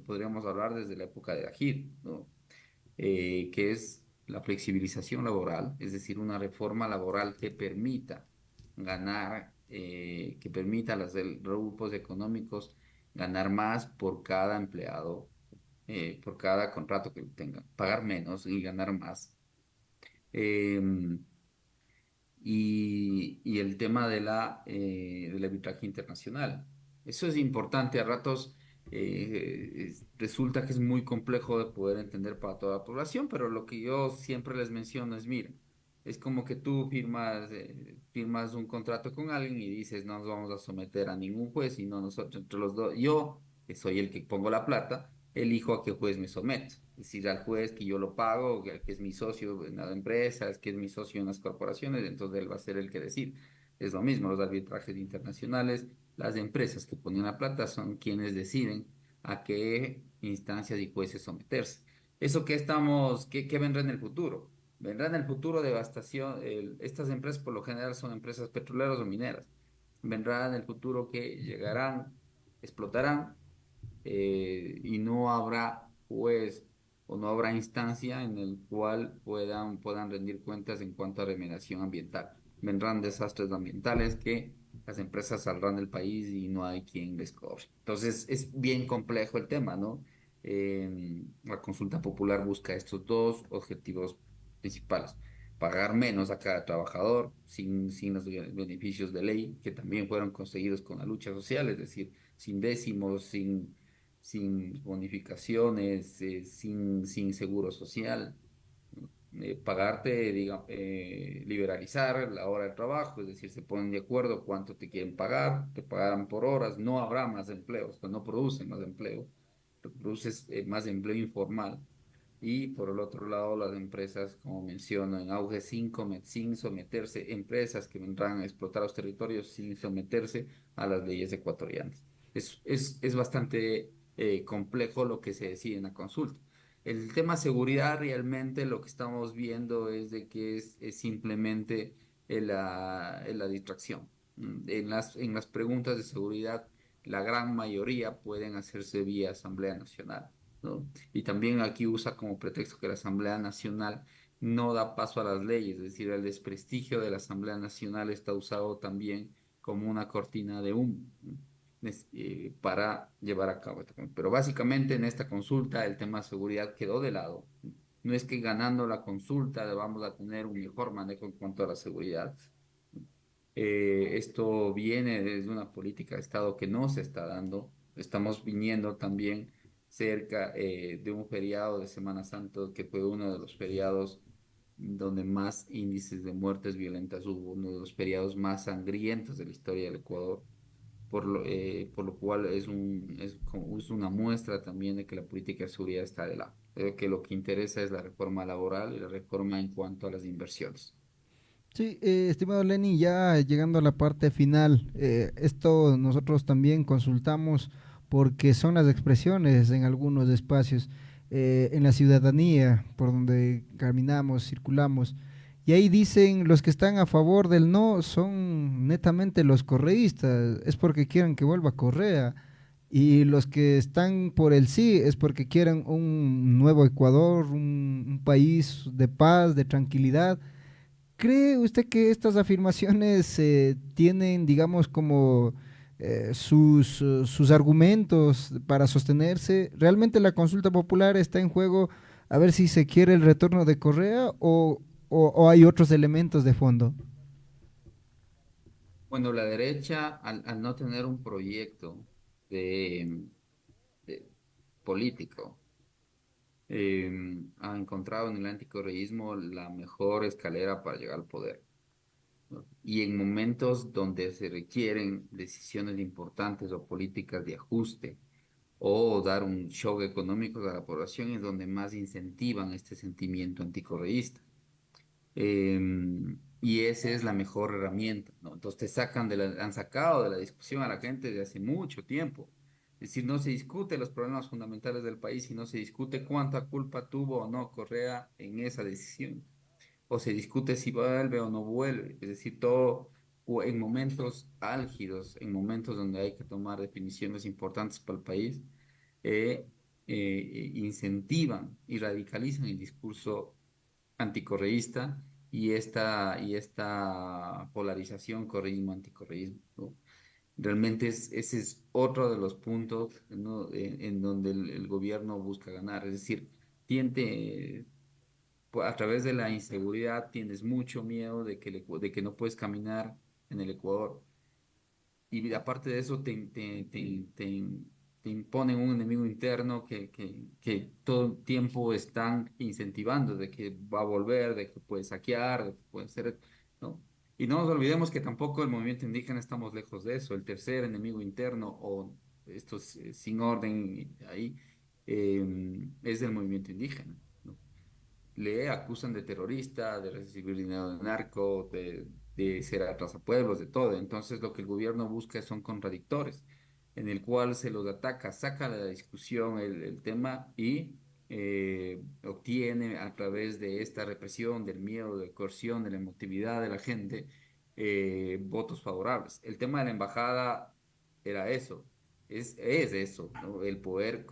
podríamos hablar desde la época de Agir, ¿no? Que es la flexibilización laboral, es decir, una reforma laboral que permita que permita a los grupos económicos ganar más por cada empleado, por cada contrato que tengan, pagar menos y ganar más. Y el tema del arbitraje internacional. Eso es importante, a ratos resulta que es muy complejo de poder entender para toda la población, pero lo que yo siempre les menciono es, mira, es como que tú firmas un contrato con alguien y dices, no nos vamos a someter a ningún juez, sino nosotros entre los dos, yo, que soy el que pongo la plata, elijo a qué juez me someto. Es decir, al juez que yo lo pago, que es mi socio en la empresa, que es mi socio en las corporaciones, entonces él va a ser el que decide. Es lo mismo, los arbitrajes internacionales, las empresas que ponen la plata son quienes deciden a qué instancias y jueces someterse. ¿Eso qué vendrá en el futuro? Vendrá en el futuro devastación. Estas empresas por lo general son empresas petroleras o mineras. Vendrá en el futuro que llegarán, explotarán y no habrá juez o no habrá instancia en el cual puedan rendir cuentas en cuanto a remediación ambiental. Vendrán desastres ambientales que las empresas saldrán del país y no hay quien les cobre. Entonces es bien complejo el tema, ¿no? La consulta popular busca estos dos objetivos principales: pagar menos a cada trabajador sin los beneficios de ley que también fueron conseguidos con la lucha social, es decir, sin décimos, sin bonificaciones, sin seguro social. Pagarte, liberalizar la hora de trabajo, es decir, se ponen de acuerdo cuánto te quieren pagar, te pagarán por horas, no habrá más empleos, pues no producen más empleo, produces más empleo informal. Y por el otro lado, las empresas, como menciono, en auge sin someterse, empresas que vendrán a explotar los territorios sin someterse a las leyes ecuatorianas. Es bastante complejo lo que se decide en la consulta. El tema seguridad, realmente lo que estamos viendo es de que es simplemente la distracción. En las preguntas de seguridad, la gran mayoría pueden hacerse vía Asamblea Nacional, ¿no? Y también aquí usa como pretexto que la Asamblea Nacional no da paso a las leyes, es decir, el desprestigio de la Asamblea Nacional está usado también como una cortina de humo, ¿no? Para llevar a cabo esta consulta. Pero básicamente en esta consulta el tema de seguridad quedó de lado. No es que ganando la consulta vamos a tener un mejor manejo en cuanto a la seguridad. Esto viene desde una política de Estado que no se está dando. Estamos viniendo también cerca de un feriado de Semana Santa, que fue uno de los feriados donde más índices de muertes violentas hubo, uno de los feriados más sangrientos de la historia del Ecuador, por lo cual es una muestra también de que la política de seguridad está de lado. Creo que lo que interesa es la reforma laboral y la reforma en cuanto a las inversiones. Sí, estimado Lenny, ya llegando a la parte final, esto nosotros también consultamos porque son las expresiones en algunos espacios, en la ciudadanía, por donde caminamos, circulamos, y ahí dicen los que están a favor del no son netamente los correístas, es porque quieren que vuelva Correa, y los que están por el sí es porque quieren un nuevo Ecuador, un país de paz, de tranquilidad. ¿Cree usted que estas afirmaciones tienen, digamos, como sus argumentos para sostenerse? ¿Realmente la consulta popular está en juego a ver si se quiere el retorno de Correa o hay otros elementos de fondo? Bueno, la derecha, al no tener un proyecto de político, ha encontrado en el anticorreísmo la mejor escalera para llegar al poder, ¿no? Y en momentos donde se requieren decisiones importantes o políticas de ajuste o dar un shock económico a la población es donde más incentivan este sentimiento anticorreísta. Y esa es la mejor herramienta, ¿no? Entonces han sacado de la discusión a la gente de hace mucho tiempo. Es decir, no se discute los problemas fundamentales del país y no se discute cuánta culpa tuvo o no Correa en esa decisión. O se discute si vuelve o no vuelve. Es decir, todo en momentos álgidos, en momentos donde hay que tomar definiciones importantes para el país, incentivan y radicalizan el discurso anticorreísta y esta polarización correísmo-anticorreísmo, ¿no? Realmente ese es otro de los puntos, ¿no? En donde el gobierno busca ganar. Es decir, a través de la inseguridad tienes mucho miedo de que no puedes caminar en el Ecuador. Y aparte de eso te imponen un enemigo interno que todo el tiempo están incentivando de que va a volver, de que puede saquear, de que puede ser, ¿no? Y no nos olvidemos que tampoco el movimiento indígena estamos lejos de eso. El tercer enemigo interno, o estos sin orden ahí, es el movimiento indígena, ¿no? Le acusan de terrorista, de recibir dinero de narco, de ser atrasapueblos, de todo. Entonces lo que el gobierno busca son contradictores, en el cual se los ataca, saca de la discusión el tema y obtiene a través de esta represión, del miedo, de la coerción, de la emotividad de la gente, votos favorables. El tema de la embajada era eso, es eso, ¿no? El poder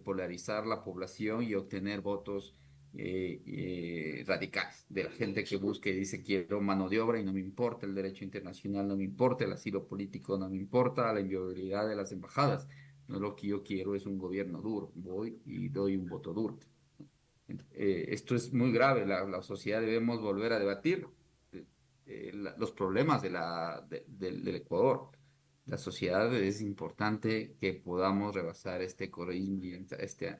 polarizar la población y obtener votos radicales, de la gente que busca y dice quiero mano de obra y no me importa el derecho internacional, no me importa el asilo político, no me importa la inviolabilidad de las embajadas. No, lo que yo quiero es un gobierno duro, voy y doy un voto duro. Esto es muy grave, la sociedad debemos volver a debatir los problemas del Ecuador. La sociedad es importante que podamos rebasar este correísmo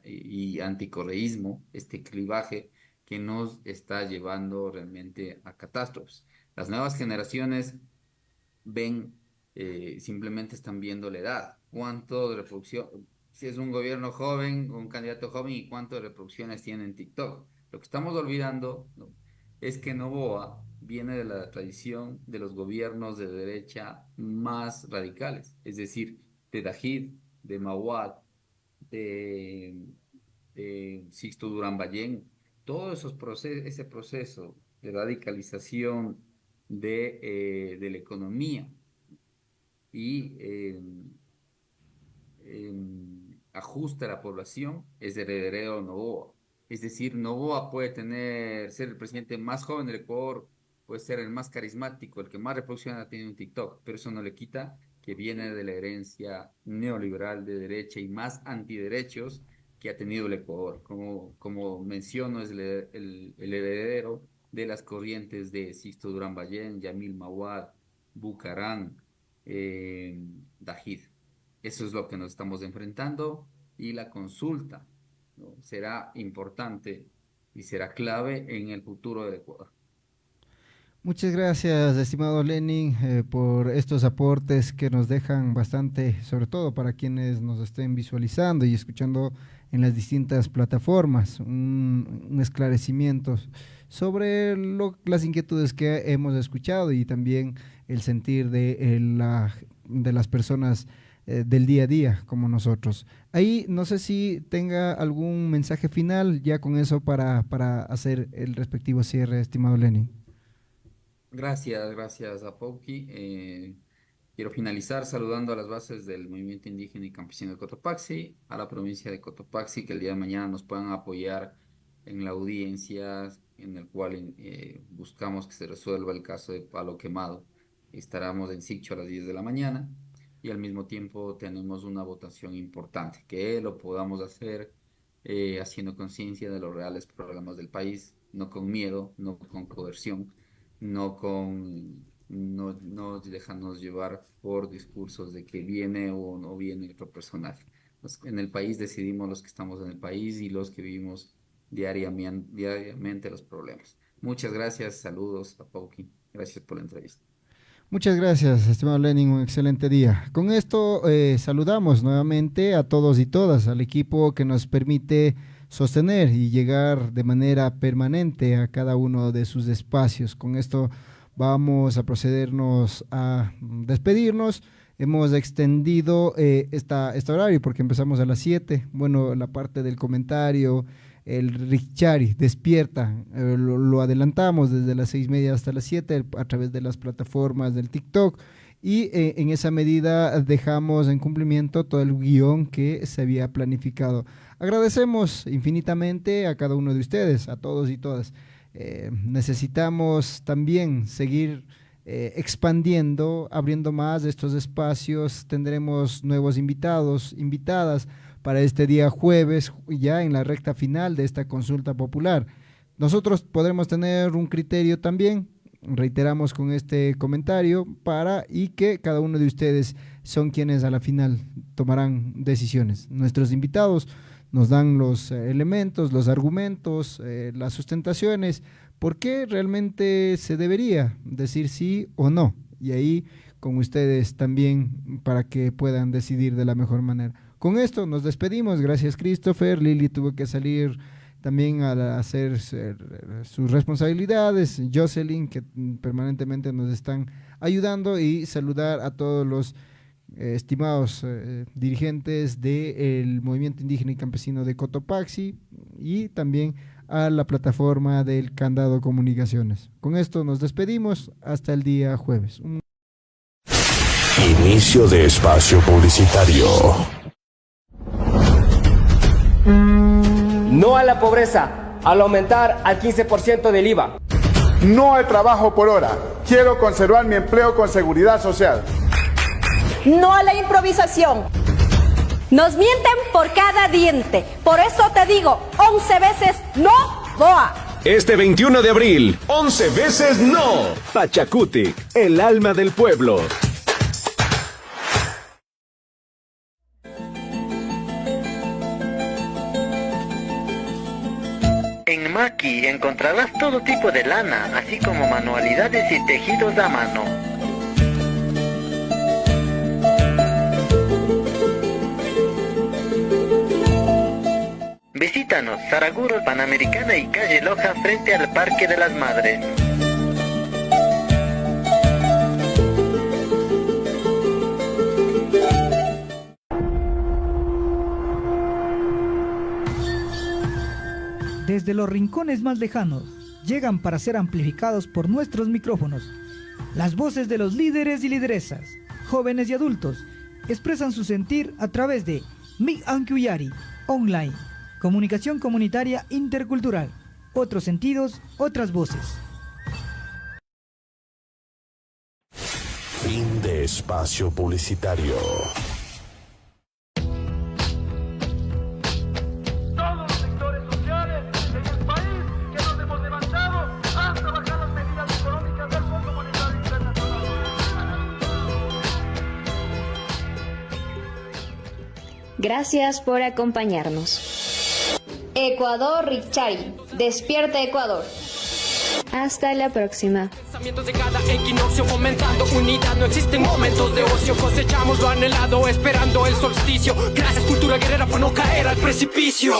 y anticorreísmo, este clivaje que nos está llevando realmente a catástrofes. Las nuevas generaciones ven, simplemente están viendo la edad, cuánto de reproducción, si es un gobierno joven, un candidato joven y cuánto de reproducciones tiene en TikTok. Lo que estamos olvidando, ¿no?, es que Noboa viene de la tradición de los gobiernos de derecha más radicales, es decir, de Dajid, de Mawad, de Sixto Durán Ballén, todo ese proceso de radicalización de la economía y ajuste a la población es de heredero Noboa. Es decir, Noboa puede ser el presidente más joven del Ecuador, puede ser el más carismático, el que más reproducción ha tenido en TikTok, pero eso no le quita que viene de la herencia neoliberal de derecha y más antiderechos que ha tenido el Ecuador. Como menciono, es el heredero de las corrientes de Sixto Durán Ballén, Yamil Mawad, Bucarán, Dajid. Eso es lo que nos estamos enfrentando y la consulta, ¿no?, será importante y será clave en el futuro del Ecuador. Muchas gracias, estimado Lenin, por estos aportes que nos dejan bastante, sobre todo para quienes nos estén visualizando y escuchando en las distintas plataformas, un esclarecimiento sobre las inquietudes que hemos escuchado y también el sentir de las personas del día a día como nosotros. Ahí no sé si tenga algún mensaje final ya con eso para hacer el respectivo cierre, estimado Lenin. Gracias a Pauqui. Quiero finalizar saludando a las bases del movimiento indígena y campesino de Cotopaxi, a la provincia de Cotopaxi, que el día de mañana nos puedan apoyar en la audiencia en el cual buscamos que se resuelva el caso de Palo Quemado. Estaremos en Siccho a las 10 de la mañana. Y al mismo tiempo tenemos una votación importante, que lo podamos hacer haciendo conciencia de los reales problemas del país, no con miedo, no con coerción, no dejarnos llevar por discursos de que viene o no viene otro personaje. En el país decidimos los que estamos en el país y los que vivimos diariamente los problemas. Muchas gracias, saludos a Pauqui, gracias por la entrevista. Muchas gracias, estimado Lenin, un excelente día. Con esto saludamos nuevamente a todos y todas, al equipo que nos permite sostener y llegar de manera permanente a cada uno de sus espacios. Con esto vamos a procedernos a despedirnos. Hemos extendido este horario porque empezamos a las 7. Bueno, la parte del comentario, el Richari despierta, lo adelantamos desde las 6:30 hasta las 7 a través de las plataformas del TikTok y en esa medida dejamos en cumplimiento todo el guión que se había planificado. Agradecemos infinitamente a cada uno de ustedes, a todos y todas. Necesitamos también seguir expandiendo, abriendo más de estos espacios. Tendremos nuevos invitados, invitadas para este día jueves, ya en la recta final de esta consulta popular. Nosotros podremos tener un criterio también, reiteramos con este comentario, y que cada uno de ustedes son quienes a la final tomarán decisiones. Nuestros invitados nos dan los elementos, los argumentos, las sustentaciones, por qué realmente se debería decir sí o no, y ahí con ustedes también para que puedan decidir de la mejor manera. Con esto nos despedimos, gracias Christopher. Lili tuvo que salir también a hacer sus responsabilidades, Jocelyn, que permanentemente nos están ayudando, y saludar a todos los estimados dirigentes del Movimiento Indígena y Campesino de Cotopaxi y también a la plataforma del Candado Comunicaciones. Con esto nos despedimos hasta el día jueves. Inicio de espacio publicitario. No a la pobreza, al aumentar al 15% del IVA. No al trabajo por hora. Quiero conservar mi empleo con seguridad social. No a la improvisación. Nos mienten por cada diente. Por eso te digo 11 veces no, BOA. Este 21 de abril, 11 veces no. Pachacutic, el alma del pueblo. En Maki encontrarás todo tipo de lana, así como manualidades y tejidos a mano. Visítanos, Saraguro, Panamericana y Calle Loja frente al Parque de las Madres. Desde los rincones más lejanos, llegan para ser amplificados por nuestros micrófonos. Las voces de los líderes y lideresas, jóvenes y adultos, expresan su sentir a través de Mi Ankuyari, online, comunicación comunitaria intercultural, otros sentidos, otras voces. Fin de espacio publicitario. Gracias por acompañarnos. Ecuador Richari, despierta Ecuador. Hasta la próxima. Pensamientos de cada equinoccio fomentando unidad, no existen momentos de ocio, cosechamos lo anhelado esperando el solsticio. Gracias cultura guerrera por no caer al precipicio.